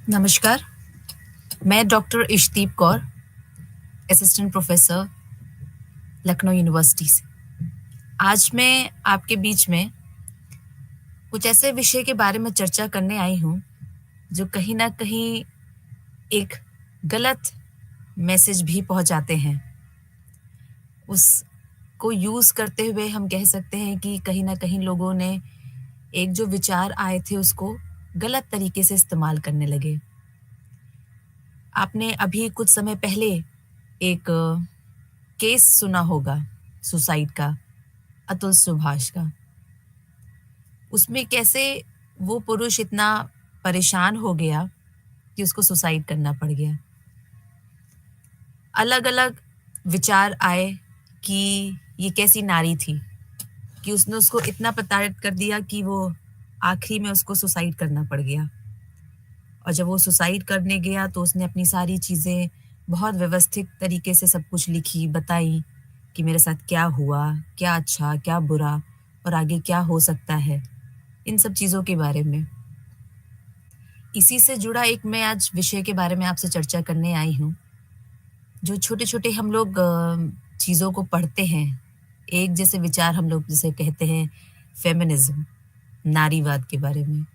नमस्कार, मैं doctor Ishdeep Kaur, assistant professor, Lucknow university से। आज मैं आपके बीच में कुछ ऐसे विषय के बारे में चर्चा करने आई हूँ, जो कहीं न कहीं एक गलत मैसेज भी पहुँचाते हैं। उसको यूज़ करते हुए हम कह सकते हैं कि कहीं न कहीं लोगों ने एक जो विचार आए थे, उसको गलत तरीके से इस्तेमाल करने लगे। आपने अभी कुछ समय पहले एक केस सुना होगा सुसाइड का, अतुल सुभाष का। उसमें कैसे वो पुरुष इतना परेशान हो गया कि उसको सुसाइड करना पड़ गया। अलग-अलग विचार आए कि ये कैसी नारी थी कि उसने उसको इतना प्रताड़ित कर दिया कि वो आखिरी में उसको सुसाइड करना पड़ गया। और जब वो सुसाइड करने गया तो उसने अपनी सारी चीज़ें बहुत व्यवस्थित तरीके से सब कुछ लिखी, बताई कि मेरे साथ क्या हुआ, क्या अच्छा, क्या बुरा और आगे क्या हो सकता है, इन सब चीज़ों के बारे में। इसी से जुड़ा एक मैं आज विषय के बारे में आपसे चर्चा करने आई हूँ, जो छोटे-छोटे हम लोग चीज़ों को पढ़ते हैं, एक जैसे विचार हम लोग जिसे कहते हैं फेमिनिज़्म, नारीवाद के बारे में,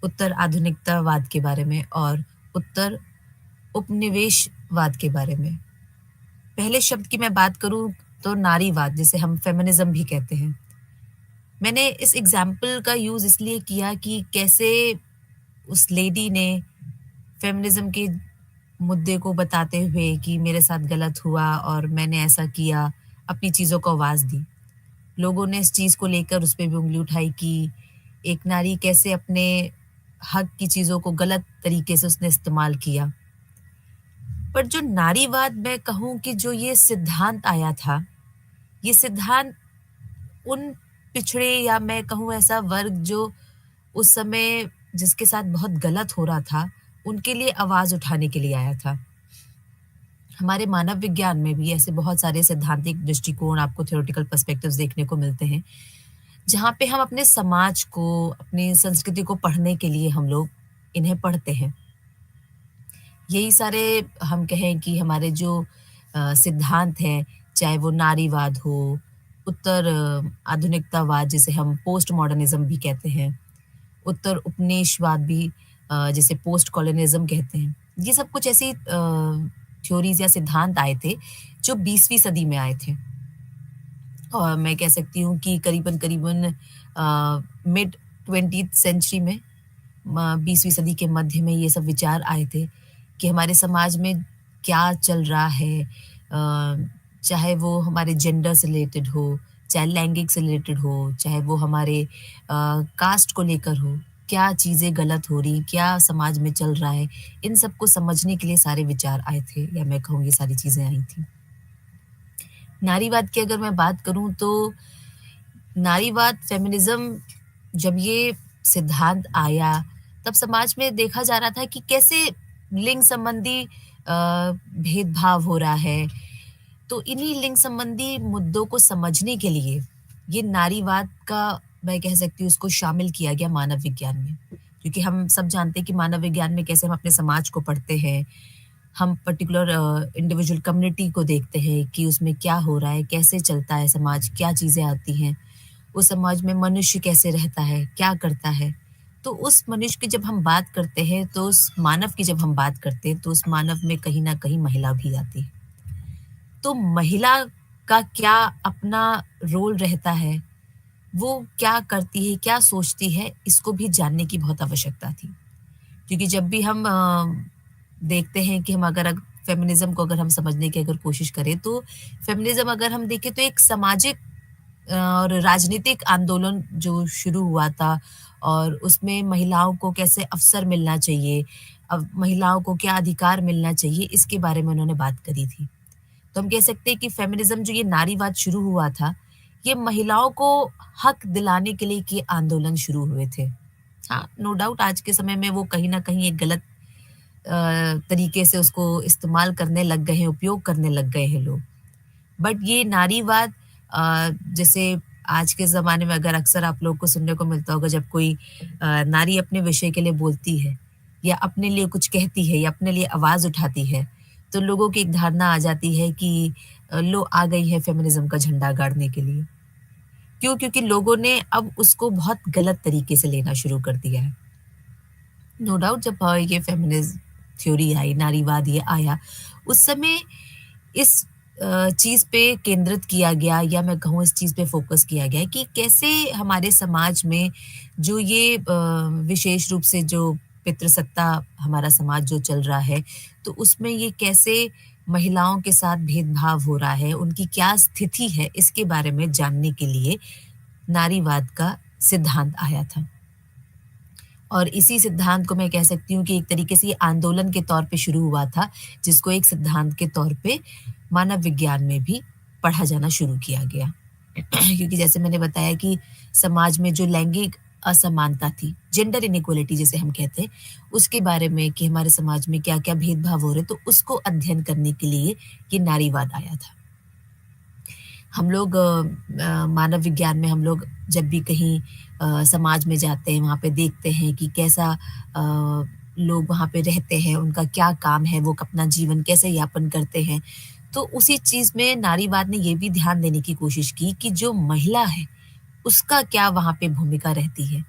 उत्तर आधुनिकतावाद के बारे में और उत्तर उपनिवेशवाद के बारे में। पहले शब्द की मैं बात करूँ तो नारीवाद, जिसे हम फेमिनिज़्म भी कहते हैं। मैंने इस एग्ज़ाम्पल का यूज़ इसलिए किया कि कैसे उस लेडी ने फेमिनिज़्म के मुद्दे को बताते हुए कि मेरे साथ गलत हुआ और मैंने ऐसा किया, अपनी चीज़ों को आवाज़ दी। लोगों ने इस चीज़ को लेकर उस पे भी उँगली उठाई कि एक नारी कैसे अपने हक की चीज़ों को गलत तरीके से उसने इस्तेमाल किया। पर जो नारीवाद मैं कहूँ कि जो ये सिद्धांत आया था, ये सिद्धांत उन पिछड़े या मैं कहूँ ऐसा वर्ग जो उस समय जिसके साथ बहुत गलत हो रहा था, उनके लिए आवाज़ उठाने के लिए आया था। हमारे मानव विज्ञान में भी ऐसे बहुत सारे सैद्धांतिक दृष्टिकोण आपको थ्योरेटिकल पर्सपेक्टिव्स देखने को मिलते हैं, जहाँ पे हम अपने समाज को, अपनी संस्कृति को पढ़ने के लिए हम लोग इन्हें पढ़ते हैं। यही सारे हम कहें कि हमारे जो सिद्धांत हैं, चाहे वो नारीवाद हो, उत्तर आधुनिकतावाद जिसे हम पोस्ट मॉडर्निज़्म भी कहते हैं, उत्तर उपनिवेशवाद भी जिसे पोस्ट कॉलोनिज़्म कहते हैं। ये सब कुछ ऐसी थ्योरीज़ या सिद्धांत आए थे, जो 20वीं सदी में आए थे। और मैं कह सकती हूँ कि करीबन-करीबन मिड 20th सेंचुरी में 20वीं सदी के मध्य में ये सब विचार आए थे कि हमारे समाज में क्या चल रहा है, चाहे वो हमारे जेंडर से रिलेटेड हो, चाहे लैंगिक से रिलेटेड हो, चाहे वो हमारे कास्ट को लेकर हो, क्या चीज़ें गलत हो रही, क्या समाज में चल रहा है, इन सबको समझने के लिए सारे विचार आए थे या मैं कहूँ ये सारी चीज़ें आई थी। नारीवाद की अगर मैं बात करूँ तो नारीवाद, फेमिनिज़्म जब ये सिद्धांत आया, तब समाज में देखा जा रहा था कि कैसे लिंग संबंधी भेदभाव हो रहा है। तो इन्हीं लिंग संबंधी मुद्दों को समझने के लिए ये नारीवाद का मैं कह सकती हूँ उसको शामिल किया गया मानव विज्ञान में। क्योंकि हम सब जानते हैं कि मानव विज्ञान में कैसे हम अपने समाज को पढ़ते हैं, हम पर्टिकुलर इंडिविजुअल कम्युनिटी को देखते हैं कि उसमें क्या हो रहा है, कैसे चलता है समाज, क्या चीज़ें आती हैं। उस समाज में मनुष्य कैसे रहता है, क्या करता है? तो उस मनुष्य की जब हम बात करते हैं, तो उस मानव की जब हम बात करते हैं, तो उस मानव में कहीं न कहीं महिला भी आती है। तो महिला का क्या अपना रोल रहता है, वो क्या करती है, क्या सोचती है, इसको भी जानने की बहुत आवश्यकता थी। क्योंकि जब भी हम देखते हैं कि हम अगर फेमिनिज़्म को अगर हम समझने की अगर कोशिश करें, तो फेमिनिज़्म अगर हम देखें तो एक सामाजिक और राजनीतिक आंदोलन जो शुरू हुआ था और उसमें महिलाओं को कैसे अवसर मिलना चाहिए, अब महिलाओं को क्या अधिकार मिलना चाहिए, इसके बारे में उन्होंने बात करी थी। तो हम कह सकते हैं कि फेमिनिज़्म जो ये नारीवाद शुरू हुआ था, ये महिलाओं को हक दिलाने के लिए ये आंदोलन शुरू हुए थे। हाँ, नो डाउट आज के समय में वो कहीं न कहीं एक गलत तरीके से उसको इस्तेमाल करने लग गए हैं, उपयोग करने लग गए हैं लोग। बट ये नारीवाद जैसे आज के ज़माने में अगर अक्सर आप लोग को सुनने को मिलता होगा जब कोई नारी अपने विषय के लिए बोलती है, या अपने लिए कुछ कहती है या अपने लिए आवाज़ उठाती है, तो लोगों की एक धारणा आ जाती है कि लो आ गई है फेमिनिज़्म का झंडा गाड़ने के लिए। क्यों? क्योंकि लोगों ने अब उसको बहुत गलत तरीके से लेना शुरू कर दिया है। नो डाउट जब ये फेमिनिज़्म थ्योरी आई, नारीवाद ये आया, उस समय इस चीज़ पे केंद्रित किया गया या मैं कहूँ इस चीज़ पे फ़ोकस किया गया है कि कैसे हमारे समाज में जो ये विशेष रूप से जो पितृसत्ता हमारा समाज जो चल रहा है, तो उसमें ये कैसे महिलाओं के साथ भेदभाव हो रहा है, उनकी क्या स्थिति है, इसके बारे में जानने के लिए नारीवाद का सिद्धांत आया था। और इसी सिद्धांत को मैं कह सकती हूँ कि एक तरीके से ये आंदोलन के तौर पे शुरू हुआ था, जिसको एक सिद्धांत के तौर पे मानव विज्ञान में भी पढ़ा जाना शुरू किया गया। क्योंकि जैसे मैंने बताया कि समाज में जो लैंगिक असमानता थी, जेंडर इनइक्वालिटी जिसे हम कहते हैं, उसके बारे में कि हमारे समाज में क्या-क्या भेदभाव हो रहे, तो उसको अध्ययन करने के लिए ये नारीवाद आया था। हम लोग मानव विज्ञान में हम लोग जब भी कहीं समाज में जाते हैं, वहाँ पे देखते हैं कि कैसा लोग वहाँ पे रहते हैं, उनका क्या काम है, वो अपना जीवन कैसे यापन करते हैं। तो उसी चीज़ में नारीवाद ने ये भी ध्यान देने की कोशिश की कि जो महिला है, उसका क्या वहाँ पे भूमिका रहती है।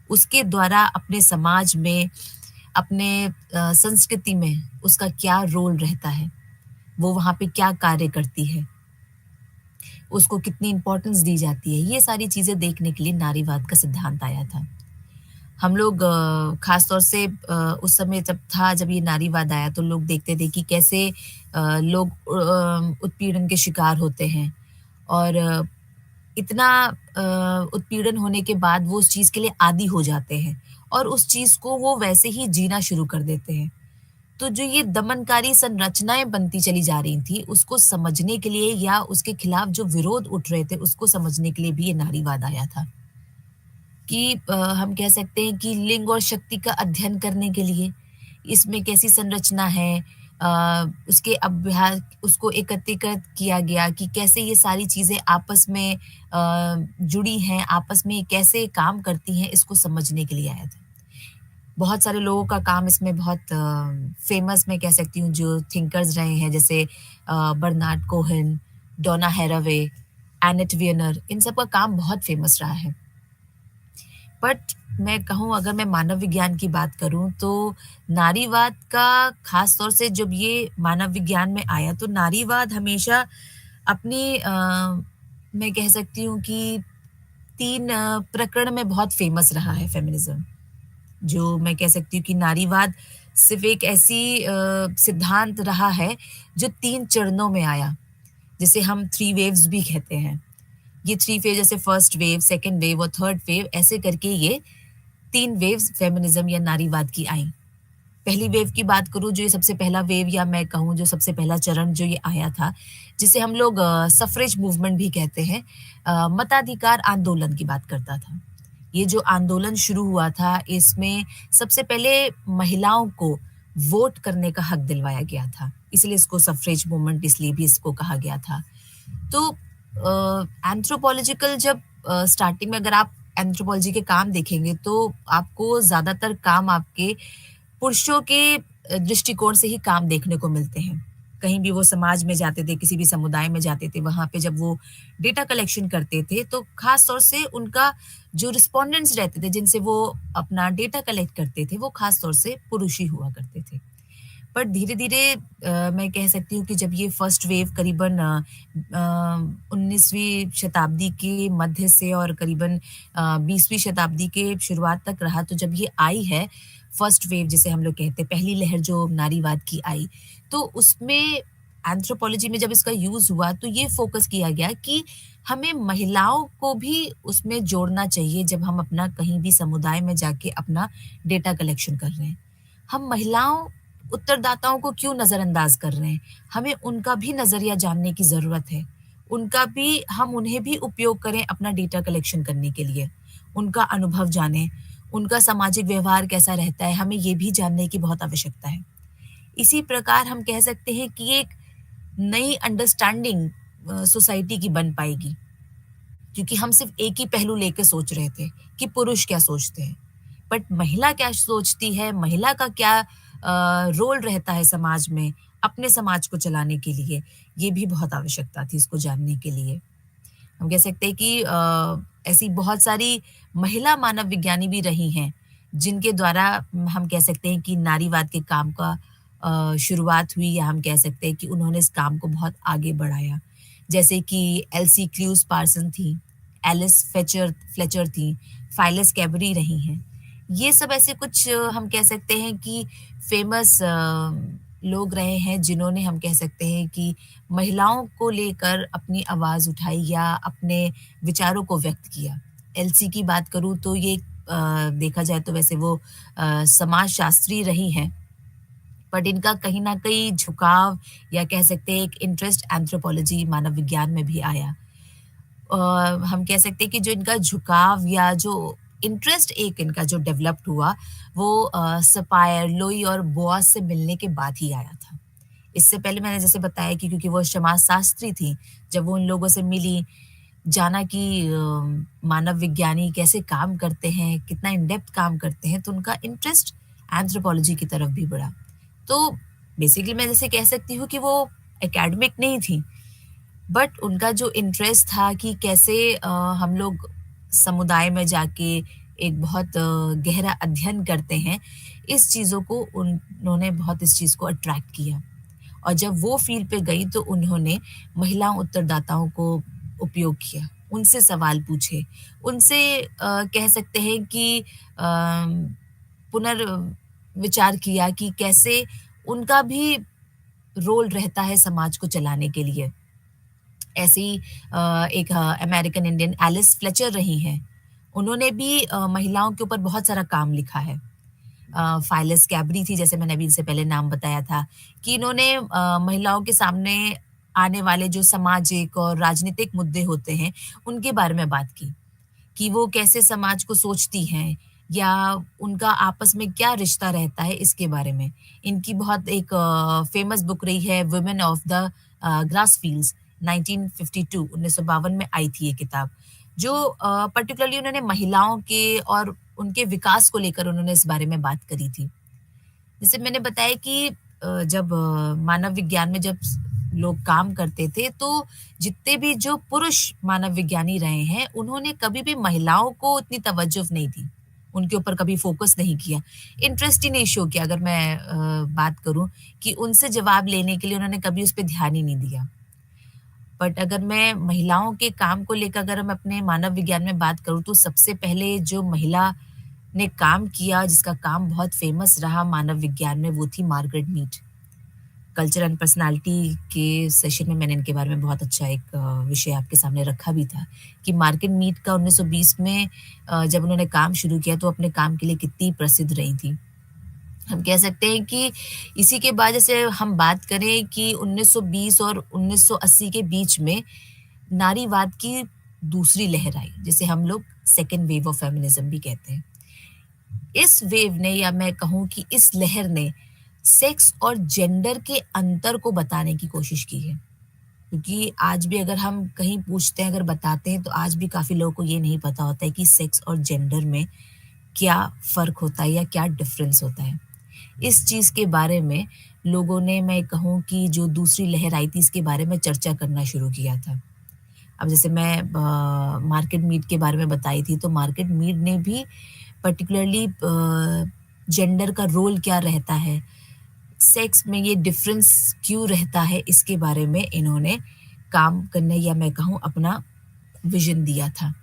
उसके द्वारा अपने समाज में, अपने संस्कृति में उसका क्या रोल रहता है, वो वहाँ पे क्या कार्य करती है। उसको कितनी इम्पोर्टेंस दी जाती है, ये सारी चीज़ें देखने के लिए नारीवाद का सिद्धांत आया था। हम लोग ख़ास तौर से उस समय जब था जब ये नारीवाद आया तो लोग देखते थे कि कैसे लोग उत्पीड़न के शिकार होते हैं और इतना उत्पीड़न होने के बाद वो उस चीज़ के लिए आदी हो जाते हैं और उस चीज़ को वो वैसे ही जीना शुरू कर देते हैं। तो जो ये दमनकारी संरचनाएँ बनती चली जा रही थी, उसको समझने के लिए या उसके खिलाफ जो विरोध उठ रहे थे, उसको समझने के लिए भी ये नारीवाद आया था। कि हम कह सकते हैं कि लिंग और शक्ति का अध्ययन करने के लिए, इसमें कैसी संरचना है उसके अभ्यास उसको एकत्रीकृत किया गया कि कैसे ये सारी चीज़ें आपस में जुड़ी हैं, आपस में कैसे काम करती हैं, इसको समझने के लिए आया था। बहुत सारे लोगों का काम इसमें बहुत फ़ेमस मैं कह सकती हूँ जो थिंकर्स रहे हैं जैसे बर्नार्ड कोहेन, डोना हैरावे, एनेट वियनर इन सब का काम बहुत फ़ेमस रहा है। बट मैं कहूँ अगर मैं मानव विज्ञान की बात करूँ तो नारीवाद का ख़ास तौर से जब ये मानव विज्ञान में आया तो नारीवाद हमेशा अपनी मैं कह सकती हूँ कि 3 प्रकरण में बहुत फ़ेमस रहा है फ़ेमिनिज़्म। जो मैं कह सकती हूँ कि नारीवाद सिर्फ़ एक ऐसी सिद्धांत रहा है जो 3 चरणों में आया, जिसे हम 3 वेव्स भी कहते हैं। ये 3 फेज़ जैसे फर्स्ट वेव, सेकंड वेव और थर्ड वेव ऐसे करके ये 3 वेव्स फ़ेमिनिज़्म या नारीवाद की आईं। पहली वेव की बात करूँ जो ये सबसे पहला वेव या मैं कहूँ जो सबसे पहला चरण जो ये आया था, जिसे हम लोग सफ़्रेज मूवमेंट भी कहते हैं मताधिकार आंदोलन की बात करता था। ये जो आंदोलन शुरू हुआ था, इसमें सबसे पहले महिलाओं को वोट करने का हक दिलवाया गया था, इसलिए इसको सफ़्रेज मूवमेंट इसलिए भी इसको कहा गया था। तो एंथ्रोपोलॉजिकल जब स्टार्टिंग में अगर आप एंथ्रोपोलॉजी के काम देखेंगे तो आपको ज़्यादातर काम आपके पुरुषों के दृष्टिकोण से ही काम देखने को मिलते हैं। कहीं भी वो समाज में जाते थे, किसी भी समुदाय में जाते थे, वहाँ पे जब वो डेटा कलेक्शन करते थे, तो ख़ास तौर से उनका जो रिस्पोंडेंट्स रहते थे, जिनसे वो अपना डेटा कलेक्ट करते थे, वो ख़ास तौर से पुरुष ही हुआ करते थे। पर धीरे-धीरे मैं कह सकती हूँ कि जब ये फर्स्ट वेव करीबन 19वीं शताब्दी के मध्य से और करीबन 20वीं शताब्दी के शुरुआत तक रहा, तो जब ये आई है, फर्स्ट वेव जिसे हम लोग कहते हैं, पहली लहर जो नारीवाद की आई, तो उसमें एंथ्रोपोलॉजी में जब इसका यूज़ हुआ, तो ये फ़ोकस किया गया कि हमें महिलाओं को भी उसमें जोड़ना चाहिए, जब हम अपना कहीं भी समुदाय में जाके अपना डेटा कलेक्शन कर रहे हैं। हम महिलाओं उत्तरदाताओं को क्यों नज़रअंदाज कर रहे हैं? हमें उनका भी नज़रिया जानने की ज़रूरत है। उनका भी हम उन्हें भी उपयोग करें अपना डेटा कलेक्शन करने के लिए। उनका अनुभव जानें, उनका सामाजिक व्यवहार कैसा रहता है, हमें ये भी जानने की बहुत आवश्यकता है। इसी प्रकार हम कह सकते हैं कि एक नई अंडरस्टैंडिंग सोसाइटी की बन पाएगी, क्योंकि हम सिर्फ़ एक ही पहलू लेके सोच रहे थे कि पुरुष क्या सोचते हैं। बट महिला क्या सोचती है, महिला का क्या रोल रहता है समाज में, अपने समाज को चलाने के लिए, ये भी बहुत आवश्यकता थी इसको जानने के लिए। हम कह सकते हैं कि ऐसी बहुत सारी महिला मानव विज्ञानी भी रही हैं, जिनके द्वारा हम कह सकते हैं कि नारीवाद के काम का शुरुआत हुई, या हम कह सकते हैं कि उन्होंने इस काम को बहुत आगे बढ़ाया। जैसे कि एल्सी क्लूज़ पार्सन थी, एलिस फ्लेचर थी, फाइलिस कैबरी रही हैं। ये सब ऐसे कुछ हम कह सकते हैं कि फ़ेमस लोग रहे हैं, जिन्होंने हम कह सकते हैं कि महिलाओं को लेकर अपनी आवाज़ उठाई या अपने विचारों को व्यक्त किया। एल्सी की बात करूँ तो ये देखा जाए तो वैसे वो समाजशास्त्री रही हैं, बट इनका कहीं न कहीं झुकाव या कह सकते हैं एक इंटरेस्ट एंथ्रोपोलॉजी मानव विज्ञान में भी आया। अ, हम कह सकते हैं कि जो इनका झुकाव या जो इंटरेस्ट एक इनका जो डेवलप्ड हुआ, वो सपायर, लोई और बोआज़ से मिलने के बाद ही आया था। इससे पहले मैंने जैसे बताया कि क्योंकि वो समाजशास्त्री थी, जब वो उन लोगों से मिली, जाना कि मानव विज्ञानी कैसे काम करते हैं, कितना इन डेप्थ काम करते हैं, तो उनका इंटरेस्ट एंथ्रोपोलॉजी की तरफ भी बढ़ा। तो बेसिकली मैं जैसे कह सकती हूँ कि वो एकेडमिक नहीं थी, बट उनका जो इंटरेस्ट था कि कैसे हम लोग समुदाय में जाके एक बहुत गहरा अध्ययन करते हैं, इस चीज़ों को उन्होंने बहुत इस चीज़ को अट्रैक्ट किया। और जब वो फ़ील्ड पे गई तो उन्होंने महिला उत्तरदाताओं को उपयोग किया, उनसे सवाल पूछे, उनसे कह सकते हैं कि पुनर्विचार किया कि कैसे उनका भी रोल रहता है समाज को चलाने के लिए। ऐसे ही एक अमेरिकन इंडियन एलिस फ्लेचर रही हैं। उन्होंने भी महिलाओं के ऊपर बहुत सारा काम लिखा है। फाइलिस कैबरी थी, जैसे मैंने अभी इनसे पहले नाम बताया था, कि इन्होंने महिलाओं के सामने आने वाले जो सामाजिक और राजनीतिक मुद्दे होते हैं, उनके बारे में बात की, कि वो कैसे समाज को सोचती हैं या उनका आपस में क्या रिश्ता रहता है, इसके बारे में। इनकी बहुत एक फ़ेमस बुक रही है, women of the grass fields, 1952 1952 में आई थी ये किताब, जो पर्टिकुलरली उन्होंने महिलाओं के और उनके विकास को लेकर उन्होंने इस बारे में बात करी थी। जैसे मैंने बताया कि जब मानव विज्ञान में जब लोग काम करते थे, तो जितने भी जो पुरुष मानव विज्ञानी रहे हैं, उन्होंने कभी भी महिलाओं को उतनी तवज्जो नहीं दी, उनके ऊपर कभी फोकस नहीं किया, इंटरेस्ट ही नहीं शो किया। अगर मैं बात करूं कि उनसे जवाब लेने के लिए उन्होंने कभी उस पर ध्यान ही नहीं दिया। बट अगर मैं महिलाओं के काम को लेकर अगर हम अपने मानव विज्ञान में बात करूँ, तो सबसे पहले जो महिला ने काम किया, जिसका काम बहुत फेमस रहा मानव विज्ञान में, वो थी Margaret Mead. Culture and personality के सेशन में मैंने इनके बारे में बहुत अच्छा एक विषय आपके सामने रखा भी था, कि मार्गरेट मीड का 1920 में जब उन्होंने काम शुरू किया, तो अपने काम के लिए कितनी प्रसिद्ध रही थी। हम कह सकते हैं कि इसी के बाद जैसे हम बात करें कि 1920 और 1980 के बीच में नारीवाद की दूसरी लहर आई, जिसे हम लोग सेकेंड वेव ऑफ फेमिनिज्म भी कहते हैं। इस वेव ने, या मैं कहूँ कि इस लहर ने, सेक्स और जेंडर के अंतर को बताने की कोशिश की है। क्योंकि आज भी अगर हम कहीं पूछते हैं, अगर बताते हैं, तो आज भी काफ़ी लोगों को ये नहीं पता होता है कि सेक्स और जेंडर में क्या फ़र्क होता है या क्या डिफ़रेंस होता है। इस चीज़ के बारे में लोगों ने, मैं कहूँ कि जो दूसरी लहर आई थी, इसके बारे में चर्चा करना शुरू किया था। अब जैसे मैं मार्केट मीड के बारे में बताई थी, तो मार्केट मीड ने भी पर्टिकुलरली जेंडर का रोल क्या रहता है, सेक्स में ये डिफरेंस क्यों रहता है, इसके बारे में इन्होंने काम करने, या मैं कहूँ अपना विज़न दिया था।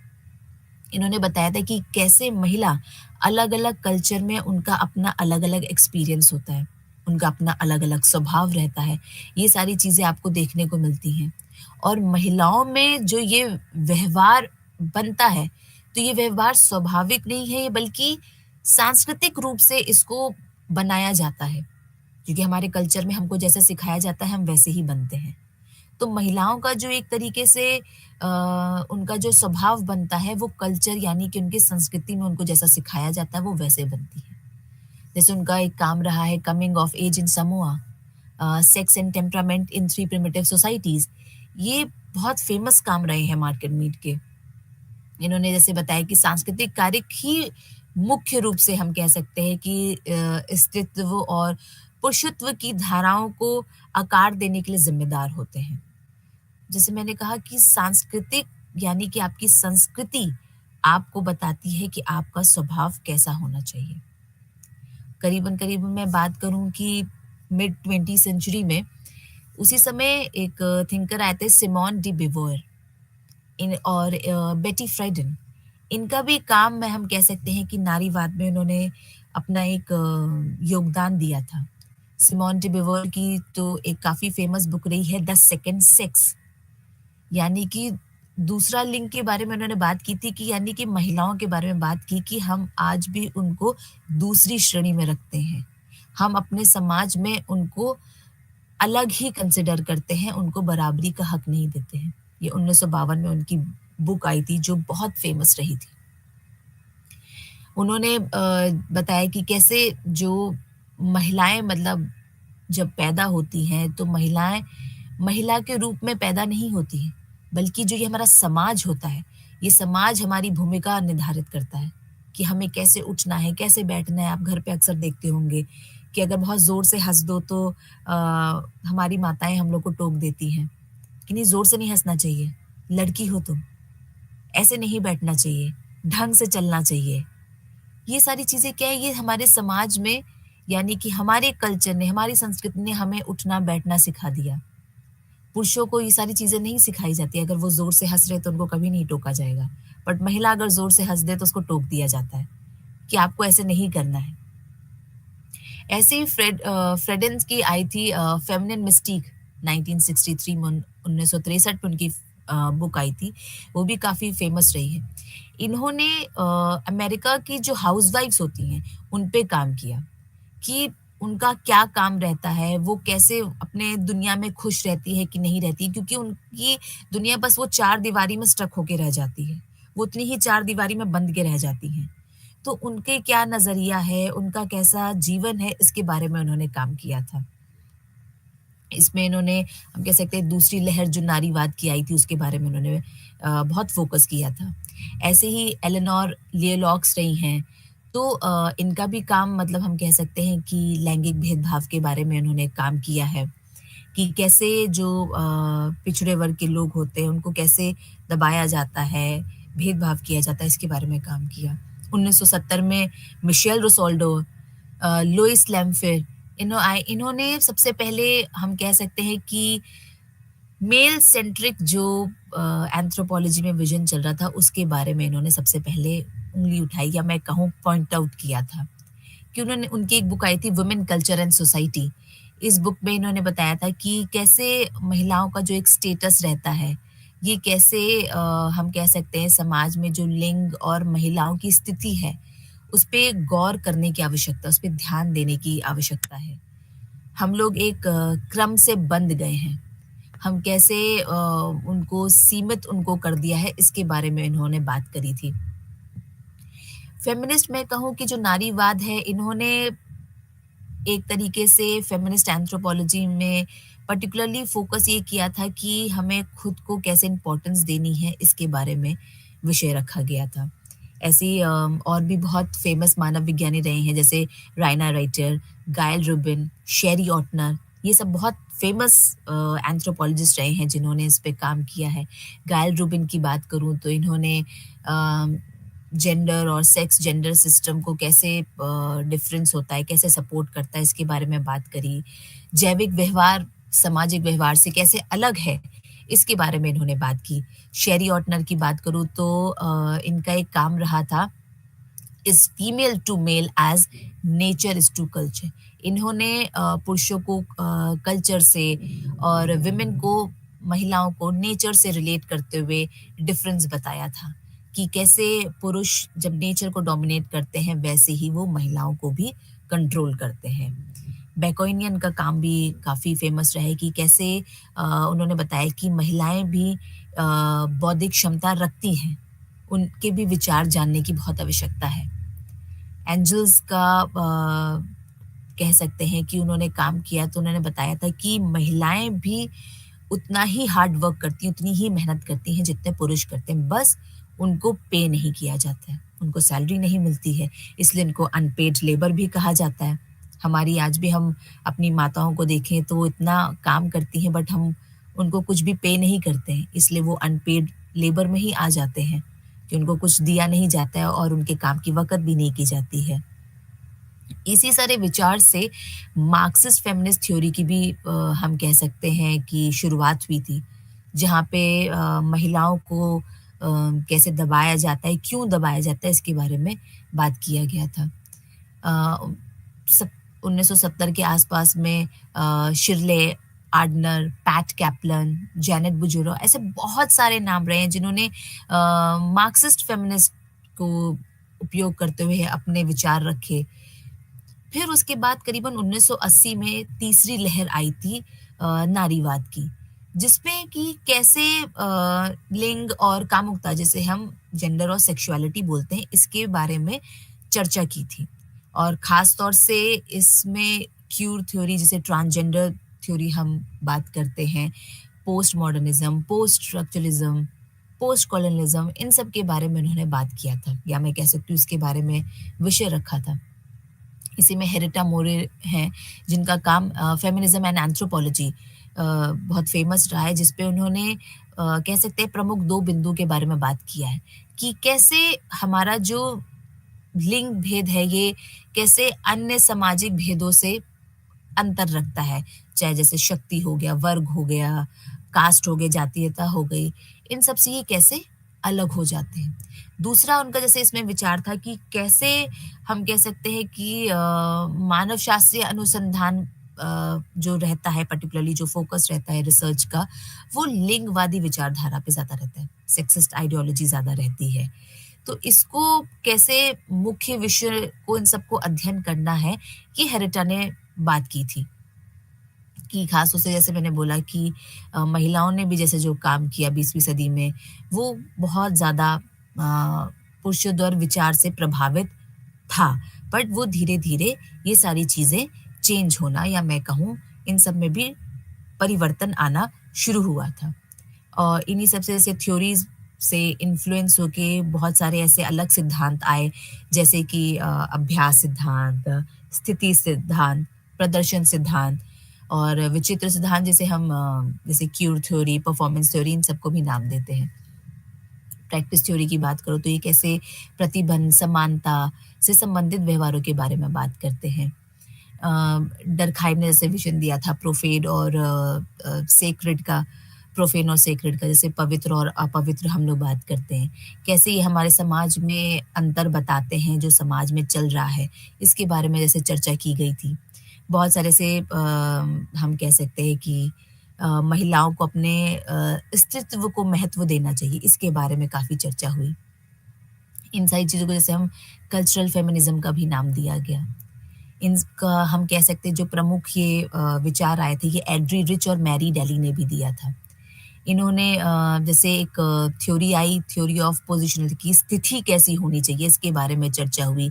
इन्होंने बताया था कि कैसे महिला अलग-अलग कल्चर में उनका अपना अलग-अलग एक्सपीरियंस होता है, उनका अपना अलग-अलग स्वभाव रहता है। ये सारी चीज़ें आपको देखने को मिलती हैं, और महिलाओं में जो ये व्यवहार बनता है, तो ये व्यवहार स्वाभाविक नहीं है, बल्कि सांस्कृतिक रूप से इसको बनाया जाता है। क्योंकि हमारे कल्चर में हमको जैसे सिखाया जाता है, हम वैसे ही बनते हैं। तो महिलाओं का जो एक तरीके से उनका जो स्वभाव बनता है, वो कल्चर यानी कि उनकी संस्कृति में उनको जैसा सिखाया जाता है, वो वैसे बनती है। जैसे उनका एक काम रहा है, coming of age in Samoa, sex and temperament in 3 primitive societies. ये बहुत फेमस काम रहे हैं मार्केट मीड के। इन्होंने जैसे बताया कि सांस्कृतिक कार्य ही मुख्य रूप से हम कह सकते हैं कि स्त्रीत्व और पुरुषत्व की धाराओं को आकार देने के लिए ज़िम्मेदार होते हैं। जैसे मैंने कहा कि सांस्कृतिक यानी कि आपकी संस्कृति आपको बताती है कि आपका स्वभाव कैसा होना चाहिए। करीबन-करीबन मैं बात करूँ कि मिड 20th सेंचुरी में उसी समय एक थिंकर आए थे सिमोन डी बिवोर इन और बेटी फ्राइडन। इनका भी काम में हम कह सकते हैं कि नारीवाद में उन्होंने अपना एक योगदान दिया था। सिमोन डी बिवोर की तो एक काफ़ी फ़ेमस बुक रही है द सेकंड सेक्स, यानी कि दूसरा लिंग के बारे में उन्होंने बात की थी कि यानी कि महिलाओं के बारे में बात की कि हम आज भी उनको दूसरी श्रेणी में रखते हैं। हम अपने समाज में उनको अलग ही कंसिडर करते हैं, उनको बराबरी का हक नहीं देते हैं। ये 1952 में उनकी बुक आई थी जो बहुत फ़ेमस रही थी। उन्होंने बताया कि कैसे जो महिलाएँ मतलब जब पैदा होती हैं तो महिलाएँ महिला के रूप में पैदा नहीं होती हैं, बल्कि जो ये हमारा समाज होता है, ये समाज हमारी भूमिका निर्धारित करता है कि हमें कैसे उठना है, कैसे बैठना है। आप घर पे अक्सर देखते होंगे कि अगर बहुत ज़ोर से हँस दो तो हमारी माताएँ हम लोग को टोक देती हैं कि नहीं ज़ोर से नहीं हँसना चाहिए, लड़की हो तुम, ऐसे नहीं बैठना चाहिए, ढंग से चलना चाहिए। ये सारी चीज़ें क्या है, ये हमारे समाज में यानी कि हमारे कल्चर ने, हमारी संस्कृति ने हमें उठना-बैठना सिखा दिया। पुरुषों को ये सारी चीज़ें नहीं सिखाई जाती, अगर वो ज़ोर से हँस रहे तो उनको कभी नहीं टोका जाएगा। बट महिला अगर ज़ोर से हँस दे तो उसको टोक दिया जाता है, कि आपको ऐसे नहीं करना है। ऐसे ही फ्रेडेंस की आई थी फेमिनिन मिस्टीक 1963 में 1963 में उनकी बुक आई थी, वो भी काफ़ी फ़ेमस रही है। इन्होंने अमेरिका की जो हाउसवाइफ्स होती हैं, उन पे काम किया कि उनका क्या काम रहता है, वो कैसे अपने दुनिया में खुश रहती है कि नहीं रहती क्योंकि उनकी दुनिया बस वो चार दीवारी में स्टक होके रह जाती है। वो उतनी ही चार दीवारी में बंद के रह जाती हैं। तो उनके क्या नज़रिया है, उनका कैसा जीवन है, इसके बारे में उन्होंने काम किया था। इसमें इन्होंने हम कह सकते हैं दूसरी लहर जो नारीवाद की आई थी उसके बारे में उन्होंने बहुत फ़ोकस किया था। ऐसे ही एलेनोर लियोलॉक्स रही हैं, तो इनका भी काम मतलब हम कह सकते हैं कि लैंगिक भेदभाव के बारे में उन्होंने काम किया है, कि कैसे जो पिछड़े वर्ग के लोग होते हैं उनको कैसे दबाया जाता है, भेदभाव किया जाता है, इसके बारे में काम किया। 1970 में मिशेल रुसोल्डो, लुइस लैम्फ़िर इन्होंने सबसे पहले हम कह सकते हैं कि मेल सेंट्रिक जो एंथ्रोपोलॉजी में विज़न चल रहा था, उसके बारे में इन्होंने सबसे पहले उँगली उठाई या मैं कहूँ पॉइंट आउट किया था। कि उन्होंने उनकी एक बुक आई थी वुमेन कल्चर एंड सोसाइटी। इस बुक में इन्होंने बताया था कि कैसे महिलाओं का जो एक स्टेटस रहता है, ये कैसे हम कह सकते हैं समाज में जो लिंग और महिलाओं की स्थिति है, उस पे गौर करने की आवश्यकता, उस पे ध्यान देने की आवश्यकता है। हम लोग एक क्रम से बंध गए हैं। हम कैसे उनको सीमित उनको कर दिया है, इसके बारे में इन्होंने बात करी थी। फेमिनिस्ट मैं कहूँ कि जो नारीवाद है, इन्होंने एक तरीके से फेमिनिस्ट एंथ्रोपोलॉजी में पर्टिकुलरली फोकस ये किया था कि हमें खुद को कैसे इम्पोर्टेंस देनी है, इसके बारे में विषय रखा गया था। ऐसे ही और भी बहुत फेमस मानव विज्ञानी रहे हैं जैसे राइना राइटर, गायल रूबिन, शेरी ऑटनर, ये सब बहुत फेमस एंथ्रोपोलॉजिस्ट रहे हैं जिन्होंने इस पे काम किया है। गायल रूबिन की बात करूँ तो इन्होंने जेंडर और सेक्स जेंडर सिस्टम को कैसे डिफरेंस होता है, कैसे सपोर्ट करता है, इसके बारे में बात करी। जैविक व्यवहार सामाजिक व्यवहार से कैसे अलग है, इसके बारे में इन्होंने बात की। शेरी ऑटनर की बात करूँ तो इनका एक काम रहा था is female to male as nature is to culture. इन्होंने पुरुषों को कल्चर से और विमेन को महिलाओं को नेचर से रिलेट करते हुए डिफरेंस बताया था कि कैसे पुरुष जब नेचर को डोमिनेट करते हैं वैसे ही वो महिलाओं को भी कंट्रोल करते हैं। बैकोइनियन का काम भी काफ़ी फेमस रहा है कि कैसे उन्होंने बताया कि महिलाएं भी बौद्धिक क्षमता रखती हैं, उनके भी विचार जानने की बहुत आवश्यकता है। एंजल्स का कह सकते हैं कि उन्होंने काम किया तो उन्होंने बताया था कि महिलाएं भी उतना ही हार्ड वर्क करती हैं, उतनी ही मेहनत करती हैं जितने पुरुष करते हैं, बस उनको पे नहीं किया जाता है, उनको सैलरी नहीं मिलती है, इसलिए उनको अनपेड लेबर भी कहा जाता है। हमारी आज भी हम अपनी माताओं को देखें तो वो इतना काम करती हैं बट हम उनको कुछ भी पे नहीं करते हैं, इसलिए वो अनपेड लेबर में ही आ जाते हैं कि उनको कुछ दिया नहीं जाता है और उनके काम की वक़्त भी नहीं की जाती है। इसी सारे विचार से मार्क्सिस्ट फेमिनिस्ट थ्योरी की भी हम कह सकते हैं कि शुरुआत हुई थी, जहाँ पे महिलाओं को कैसे दबाया जाता है, क्यों दबाया जाता है, इसके बारे में बात किया गया था। अ, सत 1970 के आसपास में शिर्ले आर्डनर, पैट कैप्लन, जैनेट बुजुर्ग ऐसे बहुत सारे नाम रहे हैं जिन्होंने मार्क्सिस्ट फेमिनिस्ट को उपयोग करते हुए अपने विचार रखे। फिर उसके बाद करीबन 1980 में तीसरी लहर आई थी नारीवाद की, जिसमें कि कैसे लिंग और कामुकता जिसे हम जेंडर और सेक्सुअलिटी बोलते हैं, इसके बारे में चर्चा की थी। और ख़ास तौर से इसमें क्यूर थ्योरी जिसे ट्रांसजेंडर थ्योरी हम बात करते हैं, पोस्ट मॉडर्निज़्म, पोस्ट स्ट्रक्चरलिज़्म, पोस्ट कॉलोनियलिज़्म इन सब के बारे में उन्होंने बात किया था या मैं कह सकती हूँ इसके बारे में विषय रखा था। इसी में हेरिटा मोरे हैं जिनका काम फेमिनिज्म एंड एंथ्रोपोलॉजी बहुत फेमस रहा है जिस पे उन्होंने कह सकते हैं प्रमुख 2 बिंदु के बारे में बात किया है कि कैसे हमारा जो लिंग भेद है ये कैसे अन्य सामाजिक भेदों से अंतर रखता है, चाहे जैसे शक्ति हो गया, वर्ग हो गया, कास्ट हो गई, जातीयता हो गई, इन सब से ये कैसे अलग हो जाते हैं। दूसरा उनका जैसे इसमें विचार था कि कैसे हम कह सकते हैं कि मानव शास्त्रीय अनुसंधान जो रहता है पर्टिकुलरली जो फ़ोकस रहता है रिसर्च का, वो लिंगवादी विचारधारा पे ज़्यादा रहता है, सेक्सिस्ट आइडियोलॉजी ज़्यादा रहती है। तो इसको कैसे मुख्य विषय को इन सबको अध्ययन करना है, ये हेरिटा ने बात की थी। कि खास तौर से जैसे मैंने बोला कि महिलाओं ने भी जैसे जो काम किया 20वीं सदी में, वो बहुत ज़्यादा पुरुषों द्वारा विचार से प्रभावित था। बट वो धीरे-धीरे ये सारी चीज़ें चेंज होना या मैं कहूँ इन सब में भी परिवर्तन आना शुरू हुआ था। और इन्हीं सब से जैसे थ्योरीज़ से इन्फ्लुएंस होके बहुत सारे ऐसे अलग सिद्धांत आए, जैसे कि अभ्यास सिद्धांत, स्थिति सिद्धांत, प्रदर्शन सिद्धांत और विचित्र सिद्धांत जिसे हम जैसे क्यूर थ्योरी, परफॉर्मेंस थ्योरी इन सबको भी नाम देते हैं। प्रैक्टिस थ्योरी की बात करो तो ये कैसे प्रतिबंध, समानता से संबंधित व्यवहारों के बारे में बात करते हैं। डर्कहाइम ने जैसे विज़न दिया था प्रोफेन और सेक्रेड का, प्रोफेन और सेक्रेड का, जैसे पवित्र और अपवित्र हम लोग बात करते हैं। कैसे ये हमारे समाज में अंतर बताते हैं जो समाज में चल रहा है, इसके बारे में जैसे चर्चा की गई थी। बहुत सारे से हम कह सकते हैं कि महिलाओं को अपने अस्तित्व को महत्व देना चाहिए, इसके बारे में काफ़ी चर्चा हुई। इन सारी चीज़ों को जैसे हम कल्चरल फेमिनिज़्म का भी नाम दिया गया। इनका हम कह सकते हैं जो प्रमुख ये विचार आए थे, ये एड्री रिच और मैरी डेली ने भी दिया था। इन्होंने जैसे एक थ्योरी आई, थ्योरी ऑफ पोज़िशनल की स्थिति कैसी होनी चाहिए, इसके बारे में चर्चा हुई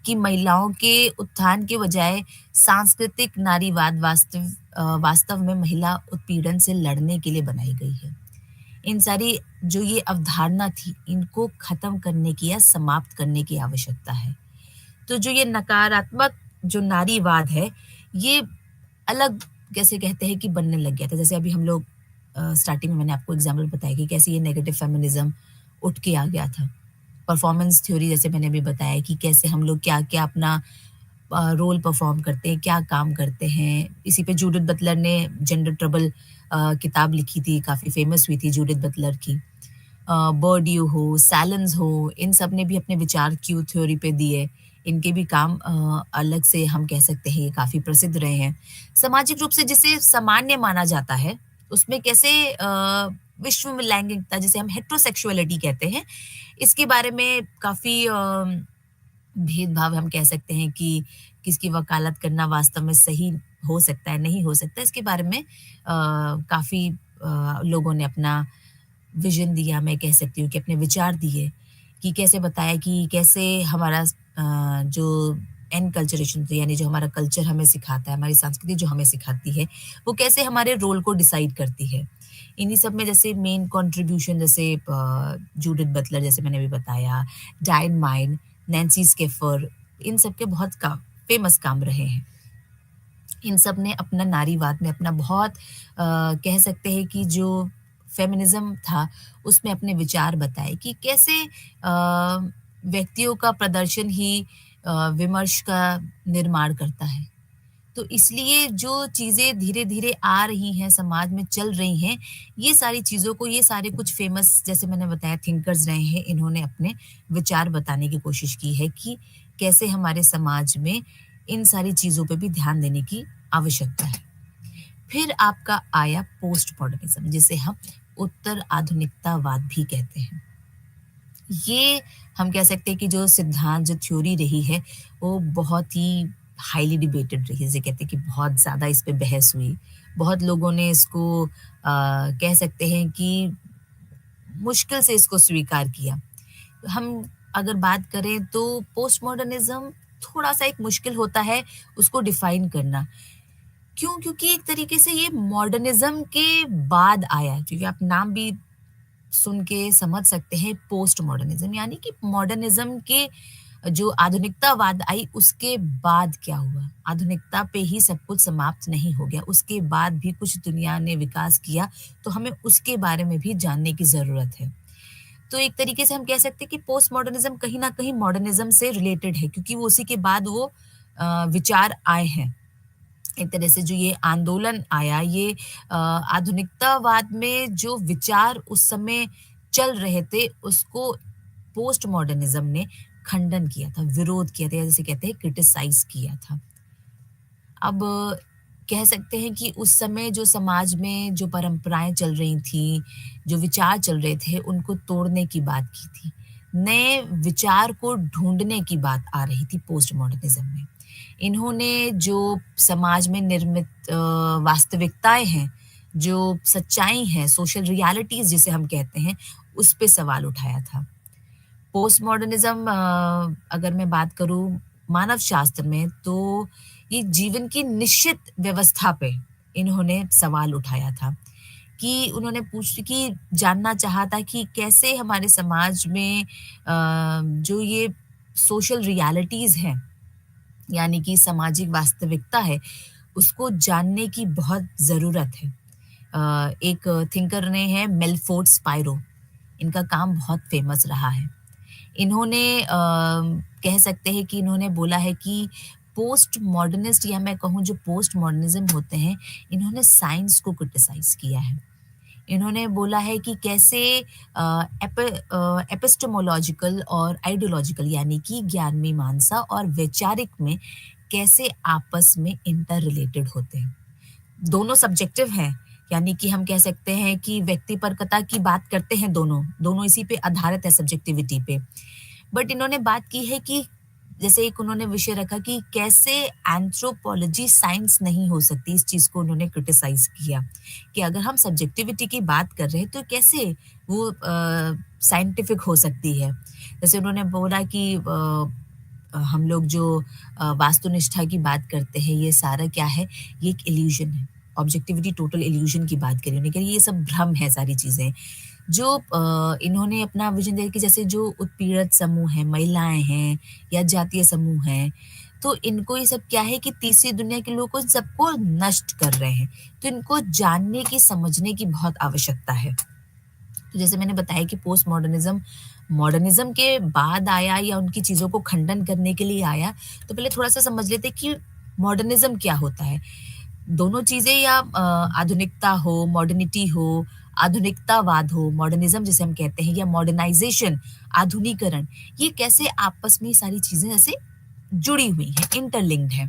कि महिलाओं के उत्थान के बजाय सांस्कृतिक नारीवाद वास्तव में महिला उत्पीड़न से लड़ने के लिए बनाई गई है। इन सारी जो ये अवधारणा थी, इनको ख़त्म करने की या समाप्त करने की आवश्यकता है। तो जो ये नकारात्मक जो नारीवाद है, ये अलग कैसे कहते हैं कि बनने लग गया था। जैसे अभी हम लोग स्टार्टिंग में मैंने आपको एग्ज़ाम्पल बताया कि कैसे ये नेगेटिव फेमिनिज़्म उठ के आ गया था। परफॉर्मेंस थ्योरी जैसे मैंने अभी बताया कि कैसे हम लोग क्या-क्या अपना रोल परफॉर्म करते हैं, क्या काम करते हैं। इसी पे जूडिथ बटलर ने जेंडर ट्रबल किताब लिखी थी, काफ़ी फेमस हुई थी जूडिथ बटलर की। बर्ड्यू हो, सैलन्स हो, इन सब ने भी अपने विचार क्यू थ्योरी पे दिए। इनके भी काम अलग से हम कह सकते हैं ये काफ़ी प्रसिद्ध रहे हैं। सामाजिक रूप से जिसे सामान्य माना जाता है, उसमें कैसे विश्व में लैंगिकता जिसे हम हेटेरोसेक्सुअलिटी कहते हैं, इसके बारे में काफ़ी भेदभाव हम कह सकते हैं कि किसकी वकालत करना वास्तव में सही हो सकता है, नहीं हो सकता। इसके बारे में काफ़ी लोगों ने अपना विज़न दिया, मैं कह सकती हूँ कि अपने विचार दिए कि कैसे बताया कि कैसे हमारा जो एनकल्चरेशन यानी जो हमारा कल्चर हमें सिखाता है, हमारी संस्कृति जो हमें सिखाती है, वो कैसे हमारे रोल को डिसाइड करती है। इन्हीं सब में जैसे मेन कंट्रीब्यूशन जैसे जूडिथ बटलर जैसे मैंने अभी बताया, डायन माइन, नैन्सी स्किफर, इन सब के बहुत फेमस काम रहे हैं। इन सब ने अपना नारीवाद में अपना बहुत कह सकते हैं कि जो फेमिनिज्म था उसमें अपने विचार बताए कि कैसे व्यक्तियों का प्रदर्शन ही विमर्श का निर्माण करता है। तो इसलिए जो चीज़ें धीरे-धीरे आ रही हैं, समाज में चल रही हैं, ये सारी चीज़ों को ये सारे कुछ फ़ेमस जैसे मैंने बताया थिंकर्स रहे हैं, इन्होंने अपने विचार बताने की कोशिश की है कि कैसे हमारे समाज में इन सारी चीज़ों पे भी ध्यान देने की आवश्यकता है। फिर आपका आया पोस्ट मॉडर्निज़्म जिसे हम उत्तर आधुनिकतावाद भी कहते हैं। ये हम कह सकते हैं कि जो सिद्धांत, जो थ्योरी रही है, वो बहुत ही हाइली डिबेटेड रही है। जिसे कहते हैं कि बहुत ज़्यादा इस पे बहस हुई। बहुत लोगों ने इसको कह सकते हैं कि मुश्किल से इसको स्वीकार किया। हम अगर बात करें तो पोस्ट मॉडर्निज़्म थोड़ा-सा एक मुश्किल होता है उसको डिफ़ाइन करना। क्यों? क्योंकि एक तरीके से ये मॉडर्निज़्म के बाद आया है, क्योंकि आप नाम भी सुन के समझ सकते हैं पोस्ट मॉडर्निज्म यानी कि मॉडर्निज्म के जो आधुनिकतावाद आई उसके बाद क्या हुआ आधुनिकता पे ही सब कुछ समाप्त नहीं हो गया उसके बाद भी कुछ दुनिया ने विकास किया तो हमें उसके बारे में भी जानने की जरूरत है तो एक तरीके से हम कह सकते हैं कि पोस्ट मॉडर्निज्म कहीं ना कहीं मॉडर्निज्म से रिलेटेड है क्योंकि वो उसी के बाद वो विचार आए हैं एक तरह से जो ये आंदोलन आया ये आधुनिकतावाद में जो विचार उस समय चल रहे थे उसको पोस्ट मॉडर्निज्म ने खंडन किया था विरोध किया था जैसे कहते हैं क्रिटिसाइज किया था अब कह सकते हैं कि उस समय जो समाज में जो परंपराएं चल रही थी जो विचार चल रहे थे उनको तोड़ने की बात की थी नए विचार को ढूंढने की बात आ रही थी पोस्ट मॉडर्निज्म में इन्होंने जो समाज में निर्मित वास्तविकताएं हैं जो सच्चाई है सोशल रियलिटीज जिसे हम कहते हैं उस पे सवाल उठाया था पोस्ट मॉडर्निज्म अगर मैं बात करूं मानव शास्त्र में तो ये जीवन की निश्चित व्यवस्था पे इन्होंने सवाल उठाया था कि उन्होंने पूछ कि जानना चाहा था कि कैसे हमारे समाज में जो ये सोशल रियलिटीज हैं यानी कि सामाजिक वास्तविकता है, उसको जानने की बहुत ज़रूरत है। एक थिंकर ने है मेलफोर्ड स्पाइरो, इनका काम बहुत फ़ेमस रहा है। इन्होंने कह सकते हैं कि इन्होंने बोला है कि पोस्ट मॉडर्निस्ट या मैं कहूँ जो पोस्ट मॉडर्निज़्म होते हैं, इन्होंने साइंस को क्रिटिसाइज़ किया है। इन्होंने बोला है कि कैसे एपिस्टेमोलॉजिकल और आइडियोलॉजिकल यानी कि ज्ञान मीमांसा और वैचारिक में कैसे आपस में इंटर रिलेटेड होते हैं दोनों सब्जेक्टिव हैं यानी कि हम कह सकते हैं कि व्यक्तिपरकता की बात करते हैं दोनों दोनों इसी पे आधारित है सब्जेक्टिविटी पे बट इन्होंने बात की है कि जैसे एक उन्होंने विषय रखा कि कैसे एंथ्रोपोलॉजी साइंस नहीं हो सकती इस चीज को उन्होंने क्रिटिसाइज किया कि अगर हम सब्जेक्टिविटी की बात कर रहे हैं तो कैसे वो साइंटिफिक हो सकती है जैसे उन्होंने बोला कि हम लोग जो वास्तुनिष्ठा की बात करते हैं ये सारा क्या है ये एक इल्यूजन है ऑब्जेक्टिविटी टोटल इल्यूजन की बात करी उन्होंने कहा ये सब भ्रम है सारी चीजें जो इन्होंने अपना विजन दिया कि जैसे जो उत्पीड़ित समूह हैं महिलाएं हैं या जातीय समूह हैं तो इनको ये सब क्या है कि तीसरी दुनिया के लोगों को इन सबको नष्ट कर रहे हैं तो इनको जानने की समझने की बहुत आवश्यकता है तो जैसे मैंने बताया कि पोस्ट मॉडर्निज्म मॉडर्निज्म के बाद आया या उनकी चीजों को खंडन करने के लिए आया तो पहले थोड़ा सा समझ लेते कि मॉडर्निज्म क्या होता है दोनों चीजें या आधुनिकता हो मॉडर्निटी हो आधुनिकतावाद हो मॉडर्निज्म जिसे हम कहते हैं या मॉडर्नाइजेशन आधुनिकरण ये कैसे आपस में ये सारी चीजें ऐसे जुड़ी हुई हैं इंटरलिंक्ड है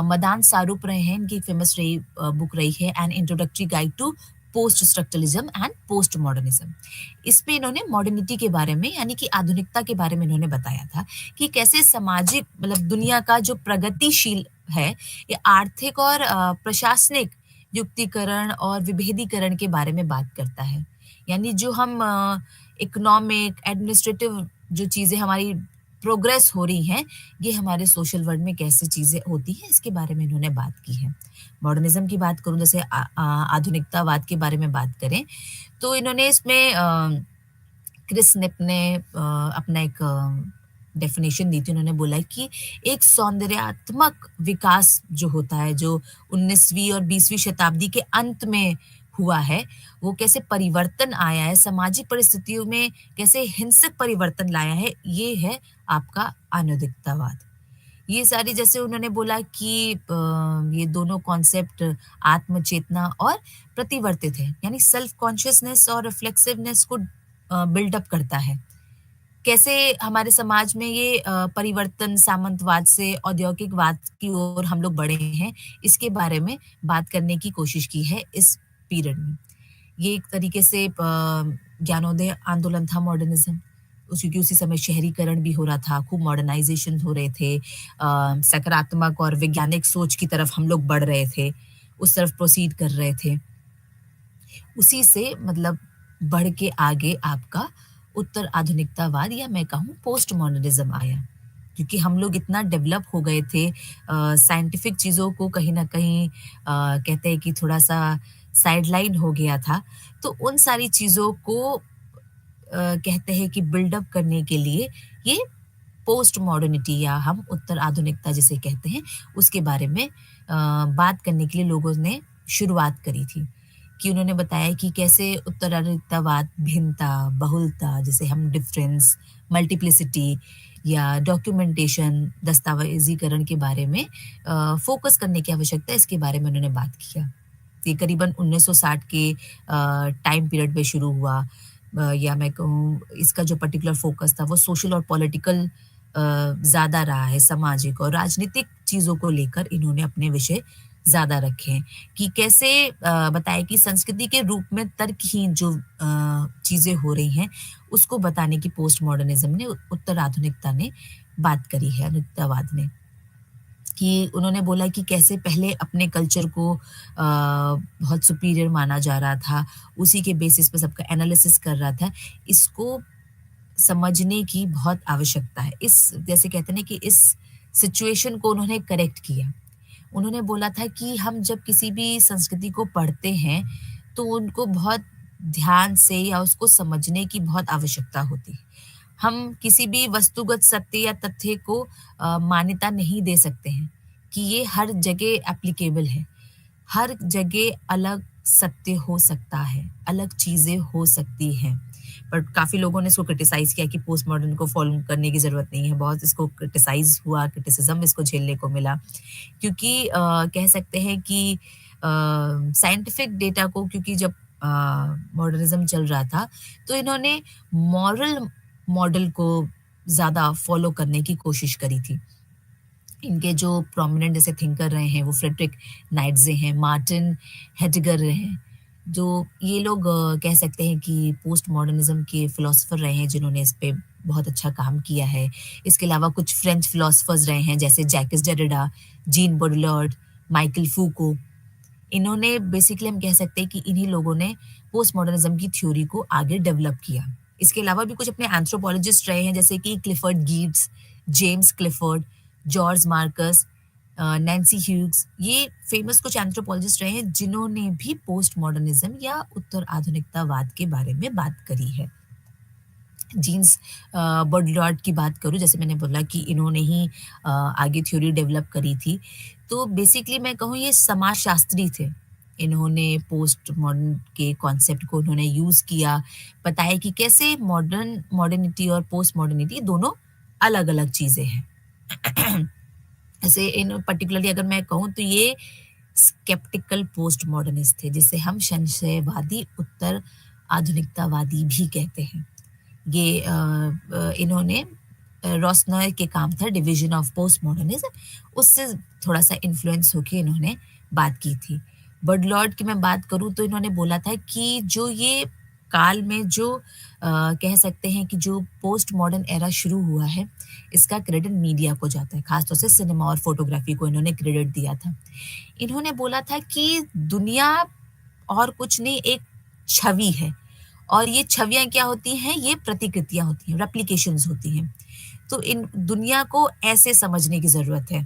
मदान सारूप रहे हैं इनकी फेमस रही बुक रही है an introductory guide to post structuralism and post modernism इसमें इन्होंने मॉडर्निटी के बारे में यानी कि आधुनिकता के बारे में इन्होंने बताया था कि कैसे सामाजिक मतलब दुनिया का जो प्रगतिशील है ये आर्थिक और प्रशासनिक युक्तिकरण और विभेदीकरण के बारे में बात करता है यानी जो हम इकोनॉमिक एडमिनिस्ट्रेटिव जो चीजें हमारी प्रोग्रेस हो रही हैं, ये हमारे सोशल वर्ल्ड में कैसे चीज़ें होती हैं, इसके बारे में इन्होंने बात की है। मॉडर्निज़्म की बात करूँ, जैसे आधुनिकतावाद के बारे में बात करें, तो इन्होंने इसमें क्रिस स्निप ने अपना एक डेफिनेशन दी थी। उन्होंने बोला है कि एक सौंदर्यात्मक विकास जो होता है, जो 19वीं और 20वीं शताब्दी के अंत में हुआ है, वो कैसे परिवर्तन आया है, सामाजिक परिस्थितियों में कैसे हिंसक परिवर्तन लाया है, ये है आपका आधुनिकतावाद। ये सारी, जैसे उन्होंने बोला कि ये दोनों कॉन्सेप्ट आत्मचेतना और प्रतिवर्तित है, यानी सेल्फ कॉन्शियसनेस और रिफ्लेक्सिवनेस को बिल्ड अप करता है। कैसे हमारे समाज में ये परिवर्तन सामंतवाद से औद्योगिकवाद की ओर हम लोग बढ़े हैं, इसके बारे में बात करने की कोशिश की है इस पीरियड में। ये एक तरीके से ज्ञानोदय आंदोलन था मॉडर्निज्म। क्योंकि उसी समय शहरीकरण भी हो रहा था, खूब मॉडर्नाइजेशन हो रहे थे, सकारात्मक और वैज्ञानिक सोच की तरफ हम लोग बढ़ रहे थे, उस तरफ प्रोसीड कर रहे थे। उसी से मतलब बढ़ के आगे आपका उत्तर आधुनिकतावाद, या मैं कहूँ पोस्ट मॉडर्निज्म आया, क्योंकि हम लोग इतना डेवलप हो गए थे, साइंटिफिक चीज़ों को कहीं ना कहीं कहते हैं कि थोड़ा सा साइडलाइन हो गया था, तो उन सारी चीज़ों को कहते हैं कि बिल्डअप करने के लिए ये पोस्ट मॉडर्निटी, या हम उत्तर आधुनिकता जिसे कहते हैं, उसके बारे में बात करने के लिए लोगों ने शुरुआत करी थी। कि उन्होंने बताया कि कैसे उत्तर आधुनिकतावाद भिन्नता, बहुलता, जिसे हम डिफरेंस, मल्टीप्लिसिटी या डॉक्यूमेंटेशन, दस्तावेजीकरण के बारे में फोकस करने की आवश्यकता है, इसके बारे में उन्होंने बात किया। ये करीबन 1960 के टाइम पीरियड में शुरू हुआ, या मैं कहूँ इसका जो पर्टिकुलर फोकस था वो सोशल और पॉलिटिकल ज़्यादा रहा है, सामाजिक और राजनीतिक चीज़ों को लेकर इन्होंने अपने विषय ज़्यादा रखे हैं, कि कैसे बताया कि संस्कृति के रूप में तर्कहीन जो चीज़ें हो रही हैं, उसको बताने की पोस्ट मॉडर्निज्म ने, उत्तर आधुनिकता ने बात करी है, आधुनिकतावाद ने। कि उन्होंने बोला कि कैसे पहले अपने कल्चर को बहुत सुपीरियर माना जा रहा था, उसी के बेसिस पे सबका एनालिसिस कर रहा था। इसको समझने की बहुत आवश्यकता है। इस, जैसे कहते हैं ना, कि इस सिचुएशन को उन्होंने करेक्ट किया। उन्होंने बोला था कि हम जब किसी भी संस्कृति को पढ़ते हैं, तो उनको बहुत ध्यान से या उसको समझने की बहुत आवश्यकता होती है। हम किसी भी वस्तुगत सत्य या तथ्य को मान्यता नहीं दे सकते हैं कि ये हर जगह एप्लीकेबल है। हर जगह अलग सत्य हो सकता है, अलग चीज़ें हो सकती हैं। बट काफ़ी लोगों ने इसको क्रिटिसाइज़ किया कि पोस्ट मॉडर्न को फ़ॉलो करने की ज़रूरत नहीं है। बहुत इसको क्रिटिसाइज़ हुआ, क्रिटिसिज़्म इसको झेलने को मिला, क्योंकि कह सकते हैं कि साइंटिफिक डेटा को, क्योंकि जब मॉडर्निज़्म चल रहा था, तो इन्होंने मॉरल मॉडल को ज़्यादा फ़ॉलो करने की कोशिश करी थी। इनके जो प्रोमिनेंट जैसे थिंकर रहे हैं, वो फ्रेडरिक नाइट्ज़े हैं, मार्टिन हेडगर रहे हैं, जो ये लोग कह सकते हैं कि पोस्ट मॉडर्निज़्म के फ़िलॉसफ़र रहे हैं, जिन्होंने इस पे बहुत अच्छा काम किया है। इसके अलावा कुछ फ्रेंच फ़िलॉसफ़र्स रहे हैं, जैसे जैकस डेरिडा, जीन बौडलार्ड, माइकल फूको। इन्होंने बेसिकली, हम कह सकते हैं कि इन्हीं लोगों ने पोस्ट मॉडर्निज़्म की थ्योरी को आगे डेवलप किया। इसके अलावा भी कुछ अपने एंथ्रोपोलॉजिस्ट रहे हैं, जैसे कि Clifford Geertz, James Clifford, George Marcus, Nancy Hughes. ये फेमस कुछ एंथ्रोपोलॉजिस्ट रहे हैं, जिन्होंने भी पोस्ट मॉडर्निज्म या उत्तर आधुनिकतावाद के बारे में बात करी है। जीन्स बौडलार्ड की बात करूँ, जैसे मैंने बोला कि इन्होंने ही आगे थ्योरी डेवलप करी थी। तो बेसिकली मैं कहूँ, ये समाजशास्त्री थे। इन्होंने पोस्ट मॉडर्न के कॉन्सेप्ट को उन्होंने यूज़ किया, बताया कि कैसे मॉडर्निटी और पोस्ट मॉडर्निटी दोनों अलग-अलग चीज़ें हैं। ऐसे इन पर्टिकुलरली अगर मैं कहूँ, तो ये स्केप्टिकल पोस्ट मॉडर्निस्ट थे, जिसे हम संशयवादी उत्तर आधुनिकतावादी भी कहते हैं। ये इन्होंने रोस्नॉय के काम था डिवीजन ऑफ पोस्ट मॉडर्निज्म, उससे थोड़ा सा इन्फ्लुएंस होके इन्होंने बात की थी। बर्डलॉर्ड की मैं बात करूँ, तो इन्होंने बोला था कि जो ये काल में जो कह सकते हैं कि जो पोस्ट मॉडर्न एरा शुरू हुआ है, इसका क्रेडिट मीडिया को जाता है, खासतौर से सिनेमा और फोटोग्राफी को इन्होंने क्रेडिट दिया था। इन्होंने बोला था कि दुनिया और कुछ नहीं, एक छवि है, और ये छवियाँ क्या होती हैं, ये प्रतिकृतियाँ होती हैं, रेप्लिकेशंस होती हैं। तो इन दुनिया को ऐसे समझने की ज़रूरत है।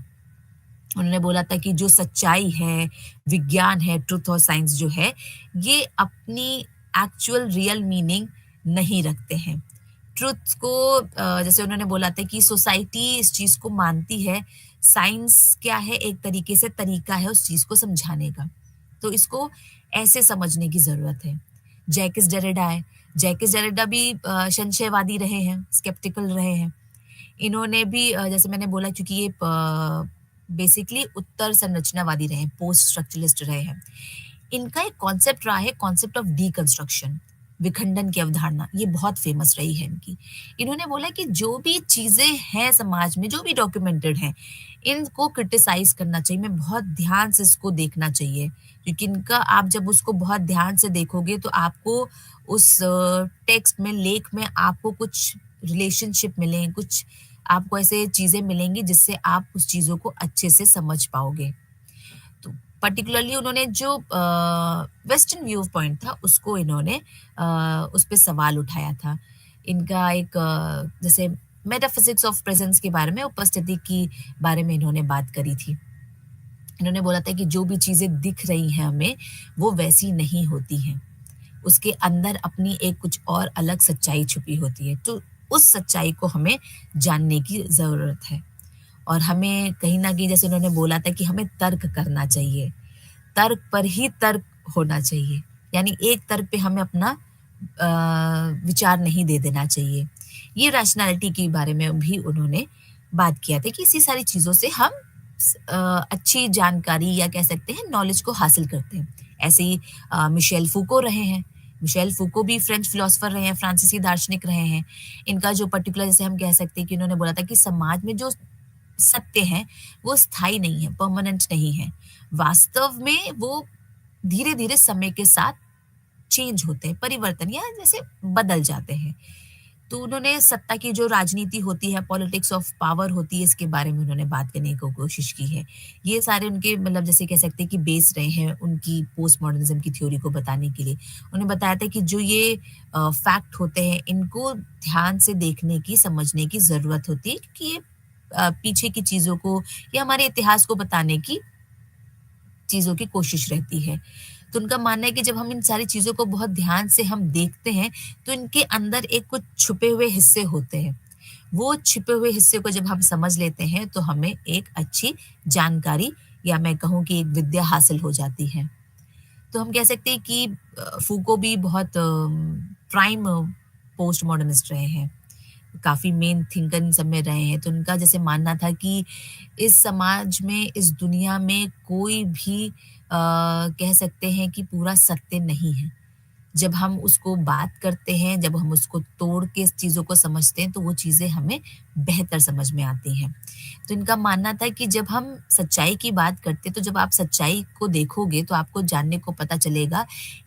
उन्होंने बोला था कि जो सच्चाई है, विज्ञान है, ट्रुथ और साइंस जो है, ये अपनी एक्चुअल रियल मीनिंग नहीं रखते हैं। ट्रुथ को जैसे उन्होंने बोला था कि सोसाइटी इस चीज़ को मानती है, साइंस क्या है, एक तरीके से तरीका है उस चीज़ को समझाने का। तो इसको ऐसे समझने की ज़रूरत है। जैकिस डेरिडा है, जैकिस डेरिडा भी संशयवादी रहे हैं, स्केप्टिकल रहे हैं। इन्होंने भी जैसे मैंने बोला क्योंकि ये बेसिकली उत्तर संरचनावादी रहे हैं, पोस्ट स्ट्रक्चरलिस्ट रहे हैं। इनका एक कॉन्सेप्ट रहा है, कॉन्सेप्ट ऑफ डीकंस्ट्रक्शन, विखंडन की अवधारणा, ये बहुत फेमस रही है इनकी। इन्होंने बोला कि जो भी चीज़ें हैं समाज में, जो भी डॉक्यूमेंटेड हैं, इनको क्रिटिसाइज़ करना चाहिए, हमें बहुत ध्यान से इसको देखना चाहिए, क्योंकि इनका आप जब उसको बहुत ध्यान से देखोगे तो आपको उस टेक्स्ट में, लेख में आपको कुछ रिलेशनशिप मिलें, कुछ आपको ऐसे चीज़ें मिलेंगी जिससे आप उस चीज़ों को अच्छे से समझ पाओगे। तो पर्टिकुलरली उन्होंने जो वेस्टर्न व्यू पॉइंट था उसको इन्होंने उस पे सवाल उठाया था। इनका एक जैसे मेटाफिज़िक्स ऑफ प्रेज़ेंस के बारे में, उपस्थिति की बारे में इन्होंने बात करी थी। इन्होंने बोला था कि जो भी चीज़ें दिख रही हैं हमें, वो वैसी नहीं होती हैं। उसके अंदर अपनी एक कुछ और अलग सच्चाई छुपी होती है। तो उस सच्चाई को हमें जानने की ज़रूरत है। और हमें कहीं न कहीं जैसे उन्होंने बोला था कि हमें तर्क करना चाहिए। तर्क पर ही तर्क होना चाहिए। यानी एक तर्क पे हमें अपना विचार नहीं दे देना चाहिए। ये रैशनैलिटी के बारे में भी उन्होंने बात किया था कि इसी सारी चीज़ों से हम अच्छी जानकारी या कह सकते हैं नॉलेज को हासिल करते हैं। ऐसे ही मिशेल फूको रहे हैं। मिशेल फूको भी फ्रेंच फिलोसोफर रहे हैं, फ्रांसीसी दार्शनिक रहे हैं। इनका जो पर्टिकुलर जैसे हम कह सकते हैं कि उन्होंने बोला था कि समाज में जो सत्य हैं, वो स्थायी नहीं है, परमानेंट नहीं है। वास्तव में वो धीरे-धीरे समय के साथ चेंज होते हैं, परिवर्तन या जैसे बदल जाते हैं। तो उन्होंने सत्ता की जो राजनीति होती है, पॉलिटिक्स ऑफ पावर होती है, इसके बारे में उन्होंने बात करने की कोशिश की है। ये सारे उनके मतलब जैसे कह सकते हैं कि बेस रहे हैं उनकी पोस्ट मॉडर्निज़्म की थ्योरी को बताने के लिए। उन्होंने बताया था कि जो ये फैक्ट होते हैं, इनको ध्यान से देखने की, समझने की ज़रूरत होती है क्योंकि ये पीछे की चीज़ों को या हमारे इतिहास को बताने की चीज़ों की कोशिश रहती है। तो उनका मानना है कि जब हम इन सारी चीज़ों को बहुत ध्यान से हम देखते हैं, तो इनके अंदर एक कुछ छुपे हुए हिस्से होते हैं। वो छिपे हुए हिस्से को जब हम समझ लेते हैं, तो हमें एक अच्छी जानकारी या मैं कहूँ कि एक विद्या हासिल हो जाती है। तो हम कह सकते हैं कि फूको भी बहुत प्राइम पोस्ट मॉडर्निस्ट रहे हैं। काफ़ी मेन थिंकर इन सब में रहे हैं, तो उनका जैसे मानना था कि इस समाज में, इस दुनिया में कोई भी कह सकते हैं कि पूरा सत्य नहीं है। जब हम उसको बात करते हैं, जब हम उसको तोड़ के इस चीज़ों को समझते हैं, तो वो चीज़ें हमें बेहतर समझ में आती हैं। तो इनका मानना था कि जब हम सच्चाई की बात करते हैं, तो जब आप सच्चाई को देखोगे, तो आपको जानने को पता चलेगा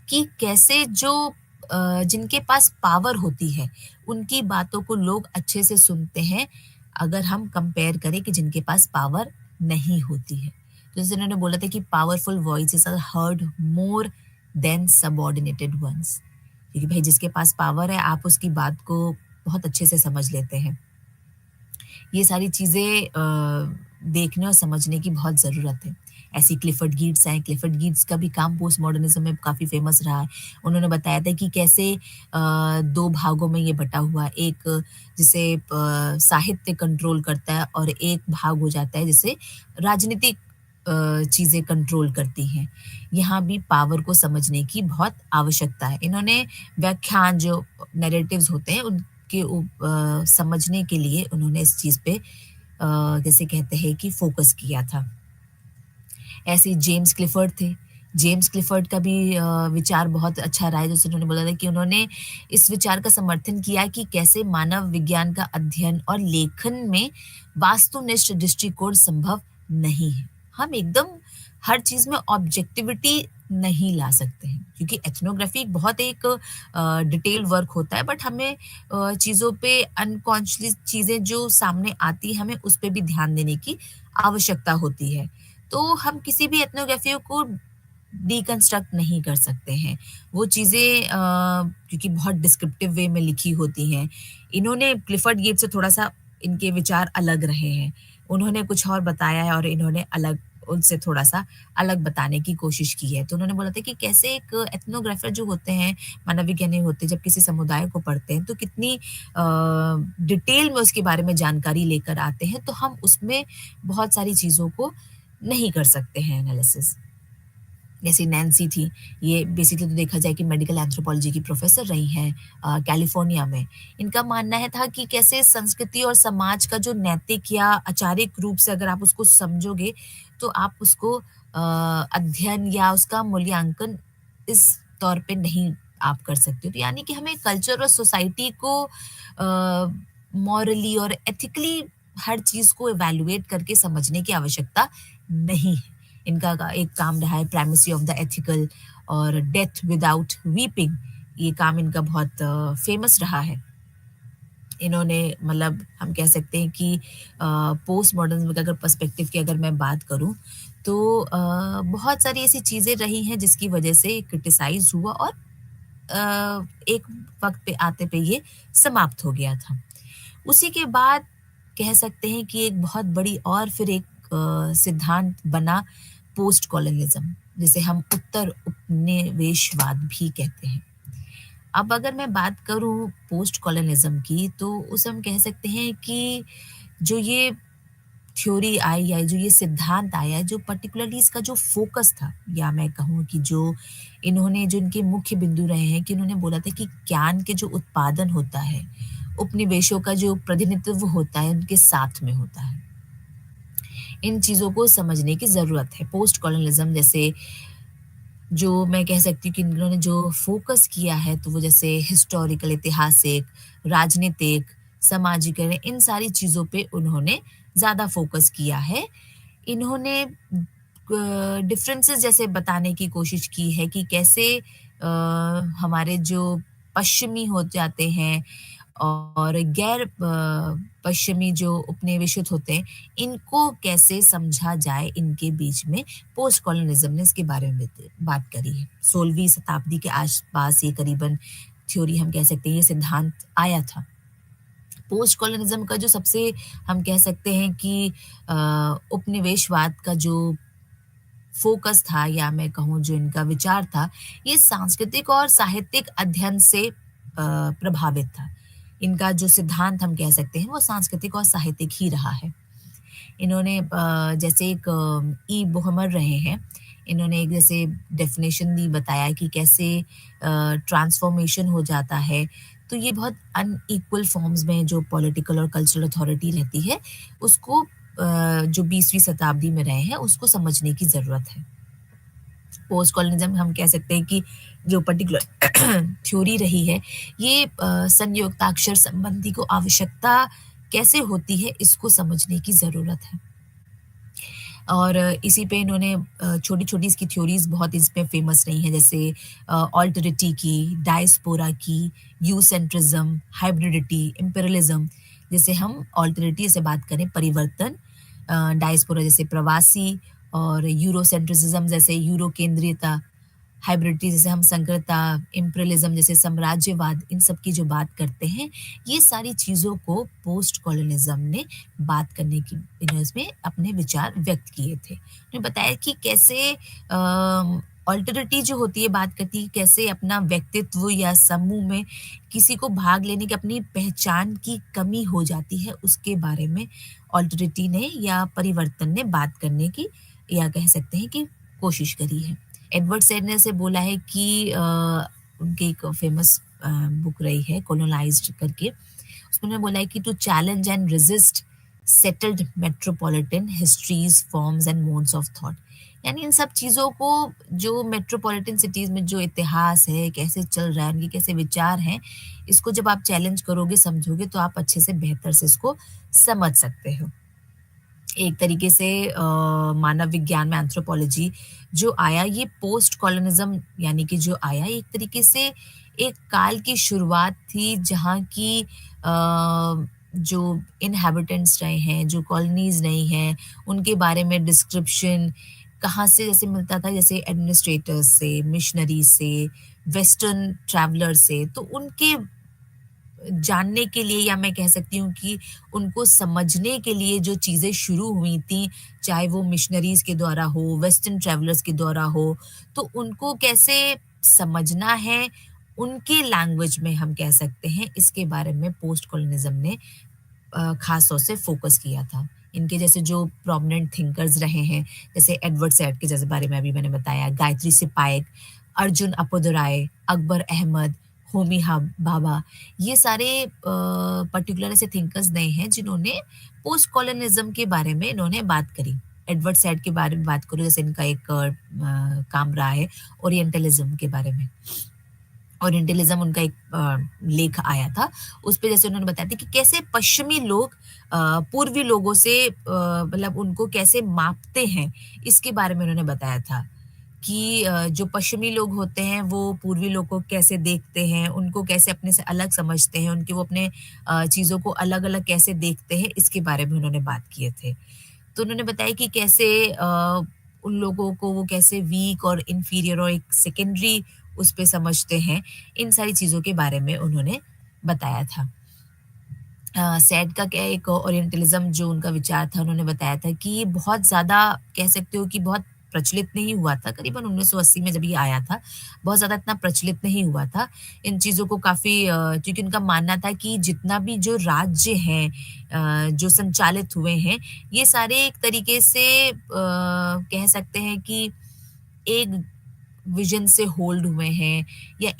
कि कैसे जो जिनके पास पावर होती है, उनकी बातों को लोग अच्छे से सुनते हैं, अगर हम कंपेयर करें कि जिनके पास पावर नहीं होती है। तो जैसे उन्होंने बोला था कि powerful voices are heard more than subordinated ones, क्योंकि भाई जिसके पास पावर है आप उसकी बात को बहुत अच्छे से समझ लेते हैं। ये सारी चीज़ें देखने और समझने की बहुत ज़रूरत है। ऐसी क्लिफ़र्ड गिब्स हैं, क्लिफ़र्ड गिब्स का भी काम पोस्ट मॉडर्निज़्म में काफ़ी फ़ेमस रहा है। उन्होंने बताया था कि कैसे 2 भागों में ये बँटा हुआ है। एक जिसे साहित्य कंट्रोल करता है और एक भाग हो जाता है जिसे राजनीतिक चीज़ें कंट्रोल करती हैं। यहाँ भी पावर को समझने की बहुत आवश्यकता है। इन्होंने व्याख्यान जो नैरेटिव्स होते हैं उनके समझने के लिए उन्होंने इस चीज़ पे जैसे कहते हैं कि फ़ोकस किया था। ऐसे ही जेम्स क्लिफ़ोर्ड थे। जेम्स क्लिफ़ोर्ड का भी विचार बहुत अच्छा रहा है, जैसे उन्होंने बोला था कि उन्होंने इस विचार का समर्थन किया कि कैसे मानव विज्ञान का अध्ययन और लेखन में वास्तुनिष्ठ दृष्टिकोण संभव नहीं है। हम एकदम हर चीज़ में ऑब्जेक्टिविटी नहीं ला सकते हैं, क्योंकि एथनोग्राफी बहुत एक डिटेल वर्क होता है, बट हमें चीज़ों पे अनकॉन्शियस चीज़ें जो सामने आती हैं, हमें उस पे भी ध्यान देने की आवश्यकता होती है। तो हम किसी भी एथनोग्राफी को डिकंस्ट्रक्ट नहीं कर सकते हैं। वो चीज़ें क्योंकि बहुत डिस्क्रिप्टिव वे में लिखी होती हैं। इन्होंने क्लिफ़र्ड गेट से थोड़ा-सा इनके विचार अलग रहे हैं। उन्होंने कुछ और बताया है और इन्होंने अलग उनसे थोड़ा-सा अलग बताने की कोशिश की है। तो उन्होंने बोला था कि कैसे एक एथनोग्राफर जो होते हैं, मानव विज्ञानी होते हैं, जब किसी समुदाय को पढ़ते हैं, तो कितनी डिटेल में उसके बारे में जानकारी लेकर आते हैं, तो हम उसमें बहुत सारी चीज़ों को नहीं कर सकते हैं एनालिसिस। जैसे नैन्सी थी, ये बेसिकली तो देखा जाए कि मेडिकल एंथ्रोपोलॉजी की प्रोफ़ेसर रही हैं कैलिफ़ोर्निया में। इनका मानना है था कि कैसे संस्कृति और समाज का जो नैतिक या आचारिक रूप से अगर आप उसको समझोगे, तो आप उसको अध्ययन या उसका मूल्यांकन इस तौर पे नहीं आप कर सकते हो। तो यानी कि हमें कल्चर और सोसाइटी को मॉरली और एथिकली हर चीज़ को इवैल्यूएट करके समझने की आवश्यकता नहीं है। इनका एक काम रहा है प्राइमेसी ऑफ द एथिकल और डेथ विदाउट वीपिंग, ये काम इनका बहुत फेमस रहा है। इन्होंने मतलब हम कह सकते हैं कि पोस्ट मॉडर्निज्म का अगर पर्सपेक्टिव की अगर मैं बात करूं तो बहुत सारी ऐसी चीज़ें रही हैं जिसकी वजह से क्रिटिसाइज हुआ और एक वक्त पे आते पे ये समाप्त हो गया था। उसी के बाद कह सकते हैं कि एक बहुत बड़ी और फिर एक सिद्धांत बना पोस्ट कॉलोनिज्म, जिसे हम उत्तर उपनिवेशवाद भी कहते हैं। अब अगर मैं बात करूं पोस्ट कॉलोनिज्म की, तो उसे हम कह सकते हैं कि जो ये थ्योरी आई या जो ये सिद्धांत आया, जो पर्टिकुलरली इसका जो फोकस था, या मैं कहूँ कि जो इन्होंने जो इनके मुख्य बिंदु रहे हैं कि इन्होंने बोला था कि ज्ञान के जो उत्पादन होता है, उपनिवेशों का जो प्रतिनिधित्व होता है, उनके साथ में होता है। इन चीज़ों को समझने की ज़रूरत है। पोस्ट कॉलोनिज़्म जैसे जो मैं कह सकती हूँ कि इन्होंने जो फ़ोकस किया है, तो वो जैसे हिस्टोरिकल, ऐतिहासिक, राजनीतिक, सामाजिक, इन सारी चीज़ों पे उन्होंने ज़्यादा फ़ोकस किया है। इन्होंने डिफरेंसेस जैसे बताने की कोशिश की है कि कैसे हमारे जो पश्चिमी हो जाते हैं और गैर पश्चिमी जो उपनिवेशित होते हैं, इनको कैसे समझा जाए, इनके बीच में पोस्ट कॉलोनिज्म ने इसके बारे में बात करी है। 16वीं शताब्दी के आसपास ये करीबन थ्योरी हम कह सकते हैं, ये सिद्धांत आया था। पोस्ट कॉलोनिज्म का जो सबसे हम कह सकते हैं कि उपनिवेशवाद का जो फोकस था, या मैं कहूँ जो इनका विचार था, ये सांस्कृतिक और साहित्यिक अध्ययन से प्रभावित था। इनका जो सिद्धांत हम कह सकते हैं वो सांस्कृतिक और साहित्यिक ही रहा है। इन्होंने जैसे एक ई बोहमर रहे हैं, इन्होंने एक जैसे डेफिनेशन दी, बताया कि कैसे ट्रांसफॉर्मेशन हो जाता है। तो ये बहुत अनइक्वल फॉर्म्स में जो पॉलिटिकल और कल्चरल अथॉरिटी रहती है, उसको जो 20वीं शताब्दी में रहे हैं, उसको समझने की ज़रूरत है। पोस्ट कॉलोनिज्म हम कह सकते हैं कि जो पर्टिकुलर थ्योरी रही है, ये संयुक्ताक्षर संबंधी को आवश्यकता कैसे होती है, इसको समझने की ज़रूरत है। और इसी पे इन्होंने छोटी-छोटी इसकी थ्योरीज़ बहुत इसमें फ़ेमस रही हैं, जैसे ऑल्टरिटी की, डायस्पोरा की, यूसेंट्रिज्म, हाइब्रिडिटी, इम्पेरियलिज्म। जैसे हम ऑल्टरिटी से बात करें, परिवर्तन, डायस्पोरा जैसे प्रवासी, और यूरोसेंट्रिसिज्म जैसे यूरो केंद्रीयता, हाइब्रिडिटी जैसे हम संकरता, इम्पेरियलिज्म जैसे साम्राज्यवाद, इन सब की जो बात करते हैं, ये सारी चीज़ों को पोस्ट कॉलोनिज्म ने बात करने की इसमें अपने विचार व्यक्त किए थे। उन्होंने बताया कि कैसे ऑल्टरिटी जो होती है, बात करती है कैसे अपना व्यक्तित्व या समूह में किसी को भाग लेने की अपनी पहचान की कमी हो जाती है, उसके बारे में ऑल्टरिटी ने या परिवर्तन ने बात करने की, या कह सकते हैं कि कोशिश करी है। एडवर्ड सैड ने ऐसे बोला है कि उनकी एक फेमस बुक रही है कॉलोनाइज्ड करके, उसमें उन्होंने बोला है कि to challenge and resist settled metropolitan histories, forms and modes of thought. यानी इन सब चीज़ों को, जो मेट्रोपॉलिटन सिटीज़ में जो इतिहास है, कैसे चल रहा है, उनके कैसे विचार हैं, इसको जब आप चैलेंज करोगे, समझोगे, तो आप अच्छे से बेहतर से इसको समझ सकते हो। एक तरीके से मानव विज्ञान में एंथ्रोपोलॉजी जो आया, ये पोस्ट कॉलोनिज्म यानी कि जो आया, एक तरीके से एक काल की शुरुआत थी जहाँ की जो इनहैबिटेंट्स रहे हैं, जो कॉलोनीज रही हैं, उनके बारे में डिस्क्रिप्शन कहाँ से जैसे मिलता था, जैसे एडमिनिस्ट्रेटर्स से, मिशनरी से, वेस्टर्न ट्रैवलर से, तो उनके जानने के लिए, या मैं कह सकती हूँ कि उनको समझने के लिए जो चीज़ें शुरू हुई थी, चाहे वो मिशनरीज़ के द्वारा हो, वेस्टर्न ट्रैवलर्स के द्वारा हो, तो उनको कैसे समझना है, उनके लैंग्वेज में हम कह सकते हैं, इसके बारे में पोस्ट कॉलोनिज़्म ने ख़ास तौर से फ़ोकस किया था। इनके जैसे जो प्रोमिनेंट थिंकर्स रहे हैं, जैसे एडवर्ड सैड के जैसे बारे में अभी मैंने बताया, गायत्री सिपाइक, अर्जुन अपोदराय, अकबर अहमद, होमी भाभा, ये सारे पर्टिकुलर ऐसे थिंकर्स नहीं हैं जिन्होंने पोस्ट कॉलोनिज़्म के बारे में इन्होंने बात करी। एडवर्ड सैड के बारे में बात करूँ, जैसे इनका एक काम रहा है ओरिएंटलिज़्म के बारे में। ओरिएंटलिज्म उनका एक लेख आया था। उसपे जैसे उन्होंने बताया था कि कैसे पश्चिमी लोग पूर्वी लोगों से मतलब उनको कैसे मापते हैं, इसके बारे में उन्होंने बताया था कि जो पश्चिमी लोग होते हैं वो पूर्वी लोग को कैसे देखते हैं, उनको कैसे अपने से अलग समझते हैं, उनके वो अपने चीज़ों को अलग-अलग कैसे देखते हैं, इसके बारे में उन्होंने बात किए थे। तो उन्होंने बताया कि कैसे उन लोगों को वो कैसे वीक और इंफीरियर और एक सेकेंडरी उस पे समझते हैं, इन सारी चीज़ों के बारे में उन्होंने बताया था। सैड का क्या एक ओरिएंटलिज़्म जो उनका विचार था, उन्होंने बताया था कि ये बहुत ज़्यादा कह सकते हो कि बहुत प्रचलित नहीं हुआ था, करीबन 1980 में जब ये आया था, बहुत ज़्यादा इतना प्रचलित नहीं हुआ था। इन चीज़ों को काफ़ी क्योंकि उनका मानना था कि जितना भी जो राज्य हैं जो संचालित हुए हैं, ये सारे एक तरीके से कह सकते हैं कि एक विज़न से होल्ड हुए हैं, या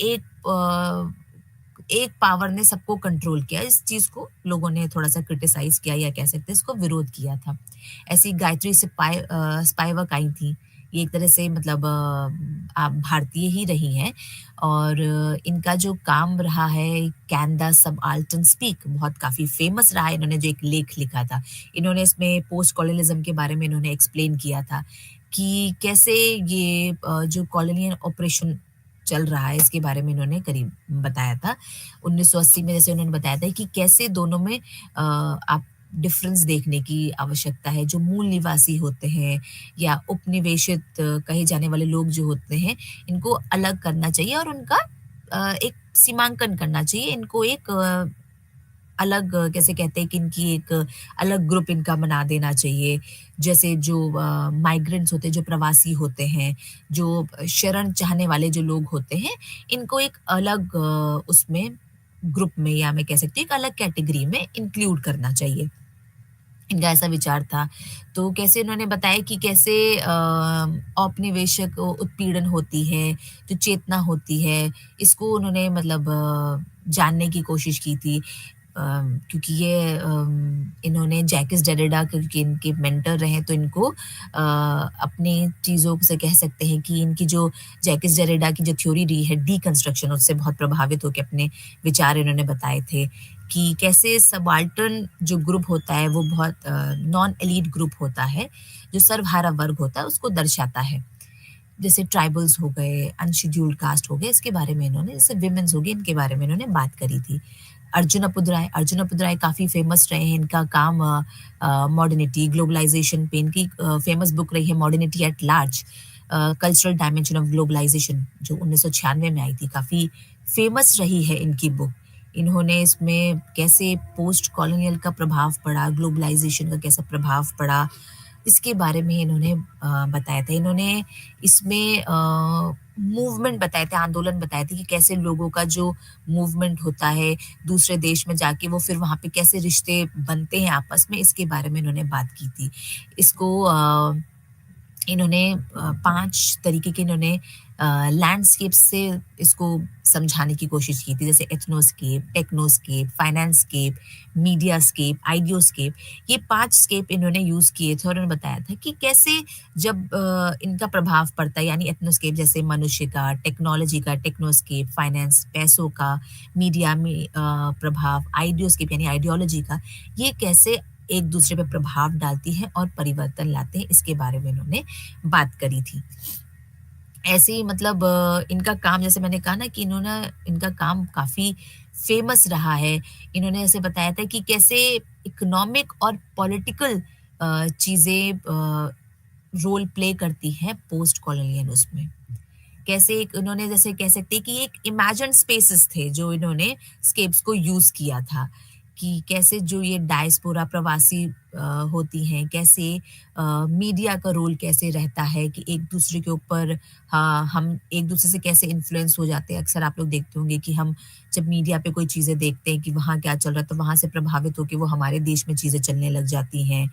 एक पावर ने सबको कंट्रोल किया। इस चीज़ को लोगों ने थोड़ा-सा क्रिटिसाइज़ किया, या कह सकते हैं इसको विरोध किया था। ऐसी गायत्री स्पाइवक आई थी। ये एक तरह से मतलब आप भारतीय ही रही हैं, और इनका जो काम रहा है कैन द सबाल्टर्न स्पीक, बहुत काफ़ी फ़ेमस रहा है। इन्होंने जो एक लेख लिखा था, इन्होंने इसमें पोस्ट कॉलोनिज़्म के बारे में इन्होंने एक्सप्लेन किया था कि कैसे ये जो कॉलोनियल ऑपरेशन चल रहा है, इसके बारे में इन्होंने करीब बताया था। 1980 में जैसे उन्होंने बताया था कि कैसे दोनों में आप डिफ़रेंस देखने की आवश्यकता है। जो मूल निवासी होते हैं या उपनिवेशित कहे जाने वाले लोग जो होते हैं, इनको अलग करना चाहिए और उनका एक सीमांकन करना चाहिए। इनको एक अलग कैसे कहते हैं कि इनकी एक अलग ग्रुप इनका बना देना चाहिए। जैसे जो माइग्रेंट्स होते हैं, जो प्रवासी होते हैं, जो शरण चाहने वाले जो लोग होते हैं, इनको एक अलग उसमें ग्रुप में, या मैं कह सकती हूँ एक अलग कैटेगरी में इंक्लूड करना चाहिए। इनका ऐसा विचार था। तो कैसे उन्होंने बताया कि कैसे औपनिवेशिक उत्पीड़न होती है, जो चेतना होती है, इसको उन्होंने मतलब जानने की कोशिश की थी। क्योंकि ये इन्होंने जैकिस डेरिडा क्योंकि इनके मेंटर रहे, तो इनको अपनी चीज़ों से कह सकते हैं कि इनकी जो जैकिस डेरिडा की जो थ्योरी रही है डीकंस्ट्रक्शन, उससे बहुत प्रभावित होके अपने विचार इन्होंने बताए थे कि कैसे सबाल्टर्न जो ग्रुप होता है वो बहुत नॉन एलीट ग्रुप होता है, जो सर्वहारा वर्ग होता है उसको दर्शाता है। जैसे ट्राइबल्स हो गए, अनशेड्यूल्ड कास्ट हो गए, इसके बारे में इन्होंने, जैसे विमेन्स हो गए, इनके बारे में इन्होंने बात करी थी। अर्जुन अपुदराय काफ़ी फेमस रहे हैं। इनका काम मॉडर्निटी, ग्लोबलाइज़ेशन पे इनकी फेमस बुक रही है modernity at large, cultural dimension of globalisation, जो 1996 में आई थी। काफ़ी फेमस रही है इनकी बुक। इन्होंने इसमें कैसे पोस्ट कॉलोनियल का प्रभाव पड़ा, ग्लोबलाइज़ेशन का कैसा प्रभाव पड़ा, इसके बारे में इन्होंने बताया था। इन्होंने इसमें मूवमेंट बताए थे, आंदोलन बताए थे कि कैसे लोगों का जो मूवमेंट होता है दूसरे देश में जाके वो फिर वहाँ पे कैसे रिश्ते बनते हैं आपस में, इसके बारे में इन्होंने बात की थी। इसको इन्होंने 5 तरीके के इन्होंने लैंडस्केप से इसको समझाने की कोशिश की थी, जैसे एथनोस्केप, टेक्नोस्केप, फाइनेंसस्केप, मीडियास्केप, आइडियोस्केप। ये 5 स्केप इन्होंने यूज़ किए थे और उन्होंने बताया था कि कैसे जब इनका प्रभाव पड़ता है, यानी एथनोस्केप जैसे मनुष्य का, टेक्नोलॉजी का, टेक्नोस्केप, फाइनेंस, पैसों का, मीडिया में प्रभाव, आइडियोस्केप यानी आइडियोलॉजी का, ये कैसे एक दूसरे पे प्रभाव डालती हैं और परिवर्तन लाते हैं, इसके बारे में इन्होंने बात करी थी। ऐसे ही मतलब इनका काम, जैसे मैंने कहा ना कि इनका काम काफ़ी फ़ेमस रहा है। इन्होंने ऐसे बताया था कि कैसे इकोनॉमिक और पॉलिटिकल चीज़ें रोल प्ले करती हैं पोस्ट कॉलोनियल उसमें। कैसे एक उन्होंने जैसे कह सकते हैं कि एक इमेजिन्ड स्पेसेस थे जो इन्होंने स्केप्स को यूज़ किया था, कि कैसे जो ये डायस्पोरा प्रवासी होती हैं, कैसे मीडिया का रोल कैसे रहता है कि एक-दूसरे के ऊपर हम एक-दूसरे से कैसे इन्फ्लुएंस हो जाते हैं। अक्सर आप लोग देखते होंगे कि हम जब मीडिया पे कोई चीज़ें देखते हैं कि वहाँ क्या चल रहा है, तो वहाँ से प्रभावित होके वो हमारे देश में चीज़ें चलने लग जाती हैं।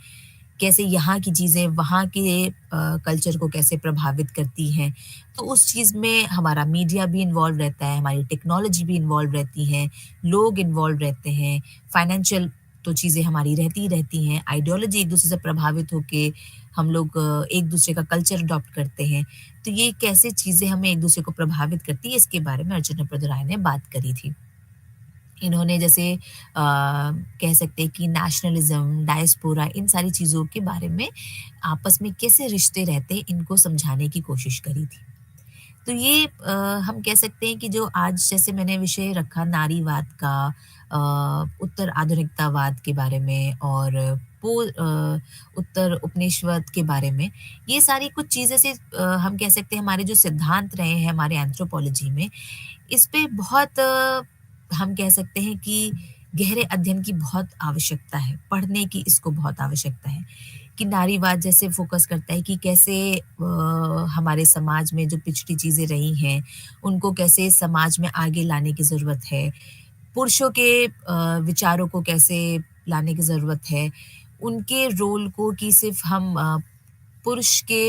कैसे यहाँ की चीज़ें वहाँ के कल्चर को कैसे प्रभावित करती हैं। तो उस चीज़ में हमारा मीडिया भी इन्वॉल्व रहता है, हमारी टेक्नोलॉजी भी इन्वॉल्व रहती हैं, लोग इन्वॉल्व रहते हैं, फाइनेंशियल तो चीज़ें हमारी रहती ही रहती हैं, आइडियोलॉजी एक-दूसरे से प्रभावित होके हम लोग एक-दूसरे का कल्चर अडॉप्ट करते हैं। तो ये कैसे चीज़ें हमें एक-दूसरे को प्रभावित करती है, इसके बारे में अर्जुन प्रदुराय ने बात करी थी। इन्होंने जैसे कह सकते हैं कि नेशनलिज्म, डायस्पोरा इन सारी चीज़ों के बारे में आपस में कैसे रिश्ते रहते हैं, इनको समझाने की कोशिश करी थी। तो ये हम कह सकते हैं कि जो आज जैसे मैंने विषय रखा नारीवाद का, उत्तर आधुनिकतावाद के बारे में और उत्तर उपनिषद के बारे में, ये सारी कुछ चीज़ें से हम कह सकते हैं हमारे जो सिद्धांत रहे हैं हमारे एंथ्रोपोलॉजी में, इस पे बहुत हम कह सकते हैं कि गहरे अध्ययन की बहुत आवश्यकता है, पढ़ने की इसको बहुत आवश्यकता है, कि नारीवाद जैसे फ़ोकस करता है कि कैसे हमारे समाज में जो पिछड़ी चीज़ें रही हैं, उनको कैसे समाज में आगे लाने की ज़रूरत है। पुरुषों के विचारों को कैसे लाने की ज़रूरत है, उनके रोल को कि सिर्फ़ हम पुरुष के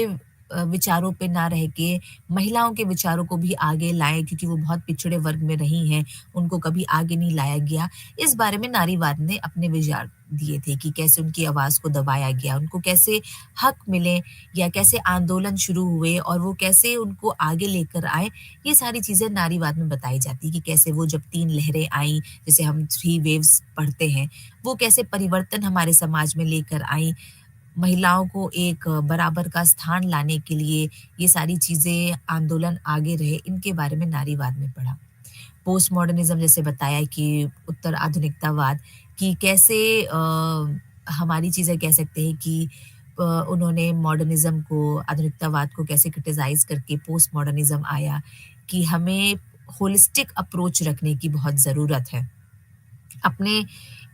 विचारों पे ना रह के महिलाओं के विचारों को भी आगे लाएँ क्योंकि वो बहुत पिछड़े वर्ग में रही हैं, उनको कभी आगे नहीं लाया गया। इस बारे में नारीवाद ने अपने विचार दिए थे कि कैसे उनकी आवाज़ को दबाया गया, उनको कैसे हक मिले या कैसे आंदोलन शुरू हुए और वो कैसे उनको आगे लेकर आए, ये सारी चीज़ें नारीवाद में बताई जाती हैं कि कैसे वो जब 3 लहरें आईं, जिसे हम 3 वेव्स पढ़ते हैं, वो कैसे परिवर्तन हमारे समाज में लेकर आईं। महिलाओं को एक बराबर का स्थान लाने के लिए ये सारी चीज़ें आंदोलन आगे रहे, इनके बारे में नारीवाद में पढ़ा। पोस्ट मॉडर्निज़्म जैसे बताया कि उत्तर आधुनिकतावाद कि कैसे हमारी चीज़ें कह सकते हैं कि उन्होंने मॉडर्निज़्म को, आधुनिकतावाद को कैसे क्रिटिसाइज़ करके पोस्ट मॉडर्निज़्म आया कि हमें होलिस्टिक अप्रोच रखने की बहुत ज़रूरत है। अपने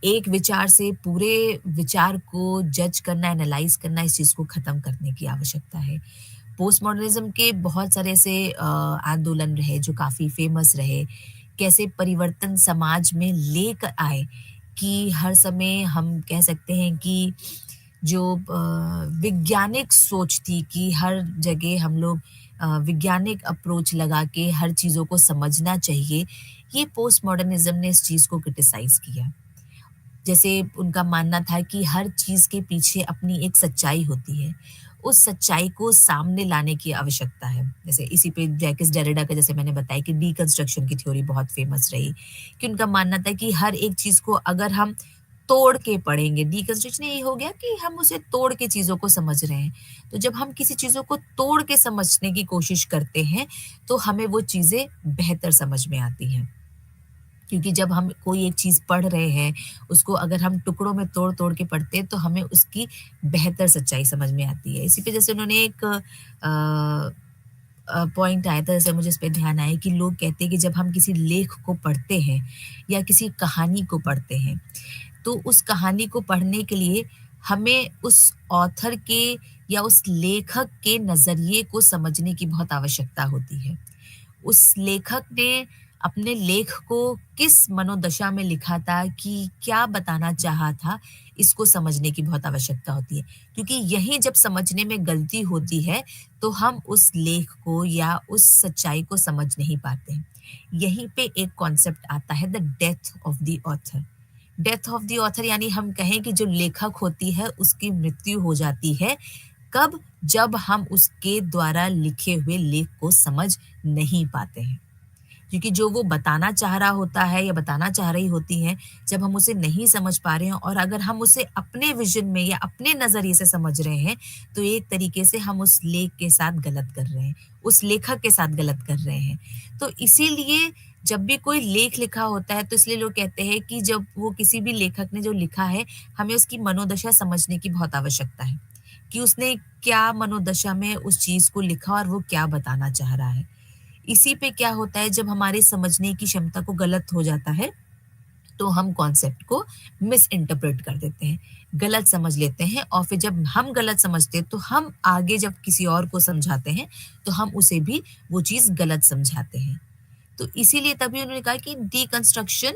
एक विचार से पूरे विचार को जज करना, एनालाइज़ करना, इस चीज़ को ख़त्म करने की आवश्यकता है। पोस्टमॉडर्निज़्म के बहुत सारे ऐसे आंदोलन रहे जो काफ़ी फ़ेमस रहे। कैसे परिवर्तन समाज में लेकर आए कि हर समय हम कह सकते हैं कि जो वैज्ञानिक सोच थी कि हर जगह हम लोग वैज्ञानिक अप्रोच लगा के हर चीज़ों को समझना चाहिए, ये पोस्टमॉडर्निज़्म ने इस चीज़ को क्रिटिसाइज़ किया। जैसे उनका मानना था कि हर चीज़ के पीछे अपनी एक सच्चाई होती है। उस सच्चाई को सामने लाने की आवश्यकता है। जैसे इसी पे जैकिस डेरिडा का जैसे मैंने बताया कि डिकंस्ट्रक्शन की थ्योरी बहुत फ़ेमस रही, कि उनका मानना था कि हर एक चीज़ को अगर हम तोड़ के पढ़ेंगे, डिकंस्ट्रक्शन ये हो गया कि हम उसे तोड़ के चीज़ों को समझ रहे हैं। तो जब हम किसी चीज़ों को तोड़ के समझने की कोशिश करते हैं, तो हमें वो चीज़ें बेहतर समझ में आती हैं। क्योंकि जब हम कोई एक चीज़ पढ़ रहे हैं, उसको अगर हम टुकड़ों में तोड़-तोड़ के पढ़ते हैं, तो हमें उसकी बेहतर सच्चाई समझ में आती है। इसी पे जैसे उन्होंने एक पॉइंट आया था, जैसे मुझे इस पे ध्यान आया कि लोग कहते हैं कि जब हम किसी लेख को पढ़ते हैं या किसी कहानी को पढ़ते हैं, तो उस कहानी को पढ़ने के लिए हमें उस ऑथर के या उस लेखक के नज़रिए को समझने की बहुत आवश्यकता होती है। उस लेखक ने अपने लेख को किस मनोदशा में लिखा था कि क्या बताना चाहा था, इसको समझने की बहुत आवश्यकता होती है। क्योंकि यही जब समझने में गलती होती है, तो हम उस लेख को या उस सच्चाई को समझ नहीं पाते हैं। यहीं पे एक कॉन्सेप्ट आता है the death of the author. Death of the author यानी हम कहें कि जो लेखक होती है, उसकी मृत्यु हो जाती है। कब? जब हम उसके द्वारा लिखे हुए लेख को समझ नहीं पाते हैं। क्योंकि जो वो बताना चाह रहा होता है या बताना चाह रही होती हैं, जब हम उसे नहीं समझ पा रहे हैं और अगर हम उसे अपने विज़न में या अपने नज़रिए से समझ रहे हैं, तो एक तरीके से हम उस लेख के साथ गलत कर रहे हैं, उस लेखक के साथ गलत कर रहे हैं। तो इसीलिए जब भी कोई लेख लिखा होता है, तो इसलिए लोग कहते हैं कि जब वो किसी भी लेखक ने जो लिखा है, हमें उसकी मनोदशा समझने की बहुत आवश्यकता है, कि उसने क्या मनोदशा में उस चीज़ को लिखा और वो क्या बताना चाह रहा है। इसी पे क्या होता है जब हमारे समझने की क्षमता को गलत हो जाता है, तो हम कॉन्सेप्ट को मिस इंटरप्रेट कर देते हैं, गलत समझ लेते हैं और फिर जब हम गलत समझते हैं तो हम आगे जब किसी और को समझाते हैं, तो हम उसे भी वो चीज़ गलत समझाते हैं। तो इसीलिए तभी उन्होंने कहा कि डीकंस्ट्रक्शन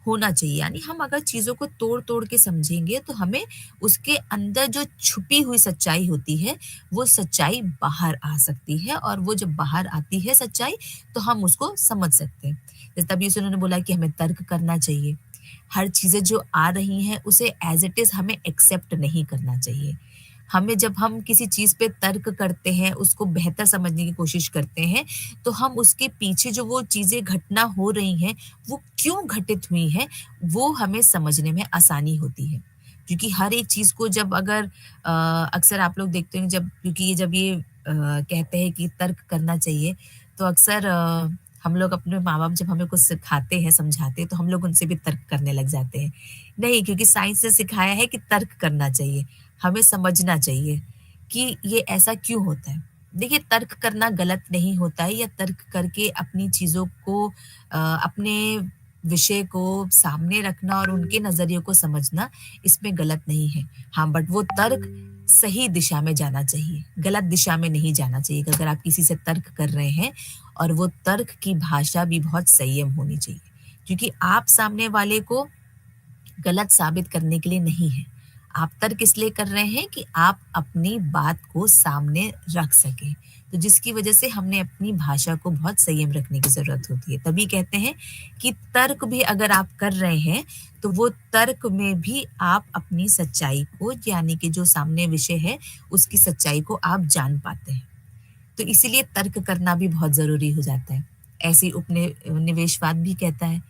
होना चाहिए, यानी हम अगर चीज़ों को तोड़-तोड़ के समझेंगे तो हमें उसके अंदर जो छुपी हुई सच्चाई होती है, वो सच्चाई बाहर आ सकती है और वो जब बाहर आती है सच्चाई, तो हम उसको समझ सकते हैं। जैसे तभी से उन्होंने बोला कि हमें तर्क करना चाहिए। हर चीज़ें जो आ रही हैं, उसे एज़ इट इज़ हमें एक्सेप्ट नहीं करना चाहिए। हमें जब हम किसी चीज़ पे तर्क करते हैं, उसको बेहतर समझने की कोशिश करते हैं, तो हम उसके पीछे जो वो चीज़ें घटना हो रही हैं, वो क्यों घटित हुई हैं, वो हमें समझने में आसानी होती है। क्योंकि हर एक चीज़ को जब अगर अक्सर आप लोग देखते होंगे जब क्योंकि ये जब ये कहते हैं कि तर्क करना चाहिए, तो अक्सर हम लोग अपने माँ-बाप जब हमें कुछ सिखाते हैं, समझाते हैं, तो हम लोग उनसे भी तर्क करने लग जाते हैं। नहीं, क्योंकि साइंस ने सिखाया है कि तर्क करना चाहिए। हमें समझना चाहिए कि ये ऐसा क्यों होता है। देखिए तर्क करना गलत नहीं होता है या तर्क करके अपनी चीज़ों को अपने विषय को सामने रखना और उनके नज़रिए को समझना इसमें गलत नहीं है। हाँ, बट वो तर्क सही दिशा में जाना चाहिए, गलत दिशा में नहीं जाना चाहिए। कि अगर आप किसी से तर्क कर रहे हैं और वो तर्क की भाषा भी बहुत संयम होनी चाहिए। क्योंकि आप सामने वाले को गलत साबित करने के लिए नहीं है। आप तर्क इसलिए कर रहे हैं कि आप अपनी बात को सामने रख सकें। तो जिसकी वजह से हमने अपनी भाषा को बहुत संयम रखने की ज़रूरत होती है। तभी कहते हैं कि तर्क भी अगर आप कर रहे हैं, तो वो तर्क में भी आप अपनी सच्चाई को यानी कि जो सामने विषय है, उसकी सच्चाई को आप जान पाते हैं। तो इसीलिए तर्क करना भी बहुत ज़रूरी हो जाता है। ऐसे ही निवेशवाद भी कहता है,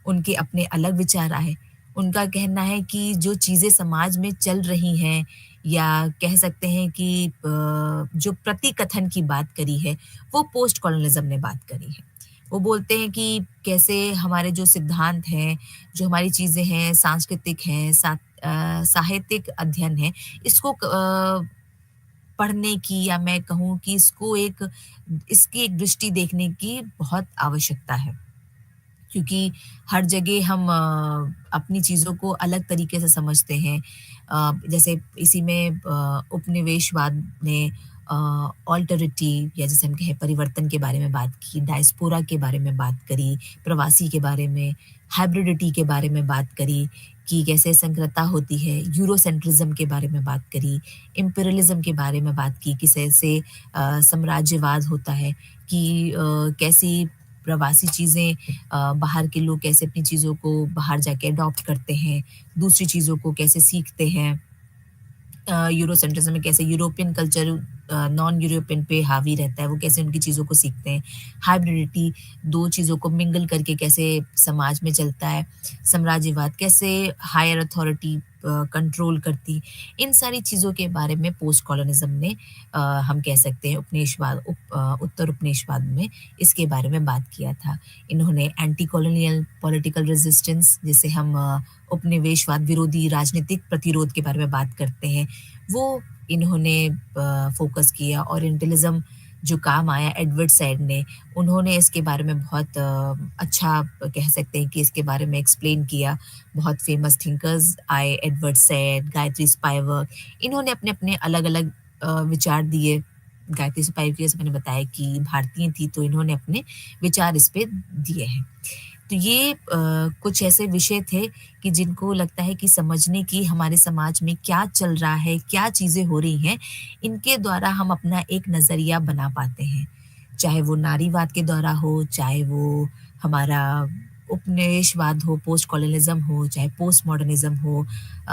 उनके अपने अलग विचार आए। उनका कहना है कि जो चीज़ें समाज में चल रही हैं या कह सकते हैं कि जो प्रतिकथन की बात करी है, वो पोस्ट कॉलोनिज़्म ने बात करी है। वो बोलते हैं कि कैसे हमारे जो सिद्धांत हैं, जो हमारी चीज़ें हैं, सांस्कृतिक हैं, साहित्यिक अध्ययन है, इसको पढ़ने की या मैं कहूँ कि इसकी एक दृष्टि देखने की बहुत आवश्यकता है। क्योंकि हर जगह हम अपनी चीज़ों को अलग तरीके से समझते हैं। जैसे इसी में उपनिवेशवाद ने ऑल्टरिटी या जैसे हम कहें परिवर्तन के बारे में बात की, डायस्पोरा के बारे में बात करी, प्रवासी के बारे में, हाइब्रिडिटी के बारे में बात करी कि कैसे संकरता होती है, यूरोसेंट्रिज़्म के बारे में बात करी, इम्पीरियलिज़्म के बारे में बात की, किस ऐसे साम्राज्यवाद होता है कि कैसी प्रवासी चीज़ें बाहर के लोग कैसे अपनी चीज़ों को बाहर जाके अडॉप्ट करते हैं, दूसरी चीज़ों को कैसे सीखते हैं। यूरोसेंट्रिज्म में कैसे यूरोपियन कल्चर नॉन यूरोपियन पे हावी रहता है, वो कैसे उनकी चीज़ों को सीखते हैं। हाइब्रिडिटी 2 चीज़ों को मिंगल करके कैसे समाज में चलता है। साम्राज्यवाद कैसे हायर अथॉरिटी कंट्रोल करती। इन सारी चीज़ों के बारे में पोस्ट कॉलोनिज़्म ने हम कह सकते हैं उत्तर उपनिवेशवाद में इसके बारे में बात किया था। इन्होंने एंटी कॉलोनियल पॉलिटिकल रेजिस्टेंस जिसे हम उपनिवेशवाद विरोधी राजनीतिक प्रतिरोध के बारे में बात करते हैं, वो इन्होंने फ़ोकस किया। ओरिएंटलिज़्म जो काम आया एडवर्ड सैड ने, उन्होंने इसके बारे में बहुत अच्छा कह सकते हैं कि इसके बारे में एक्सप्लेन किया। बहुत फ़ेमस थिंकर्स आए एडवर्ड सैड, गायत्री स्पाइवक, इन्होंने अपने-अपने अलग-अलग विचार दिए। गायत्री स्पाइवक जैसे मैंने बताया कि भारतीय थी, तो इन्होंने अपने विचार इस पे दिए हैं। तो ये कुछ ऐसे विषय थे कि जिनको लगता है कि समझने की हमारे समाज में क्या चल रहा है, क्या चीज़ें हो रही हैं, इनके द्वारा हम अपना एक नज़रिया बना पाते हैं। चाहे वो नारीवाद के द्वारा हो, चाहे वो हमारा उपनिवेशवाद हो, पोस्ट कॉलोनिज़्म हो, चाहे पोस्ट मॉडर्निज़्म हो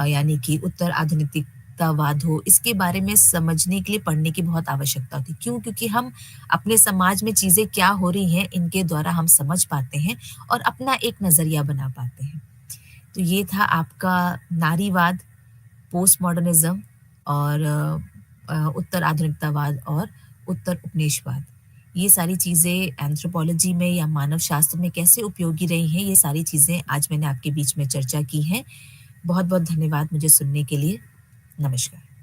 यानी कि उत्तर आधुनिकतावाद हो, इसके बारे में समझने के लिए पढ़ने की बहुत आवश्यकता होती है। क्यों? क्योंकि हम अपने समाज में चीज़ें क्या हो रही हैं, इनके द्वारा हम समझ पाते हैं और अपना एक नज़रिया बना पाते हैं। तो ये था आपका नारीवाद, पोस्ट मॉडर्निज़्म और उत्तर आधुनिकतावाद और उत्तर उपनिवेशवाद। ये सारी चीज़ें एंथ्रोपोलॉजी में या मानव शास्त्र में कैसे उपयोगी रही हैं, ये सारी चीज़ें आज मैंने आपके बीच में चर्चा की हैं। बहुत-बहुत धन्यवाद मुझे सुनने के लिए। नमस्कार।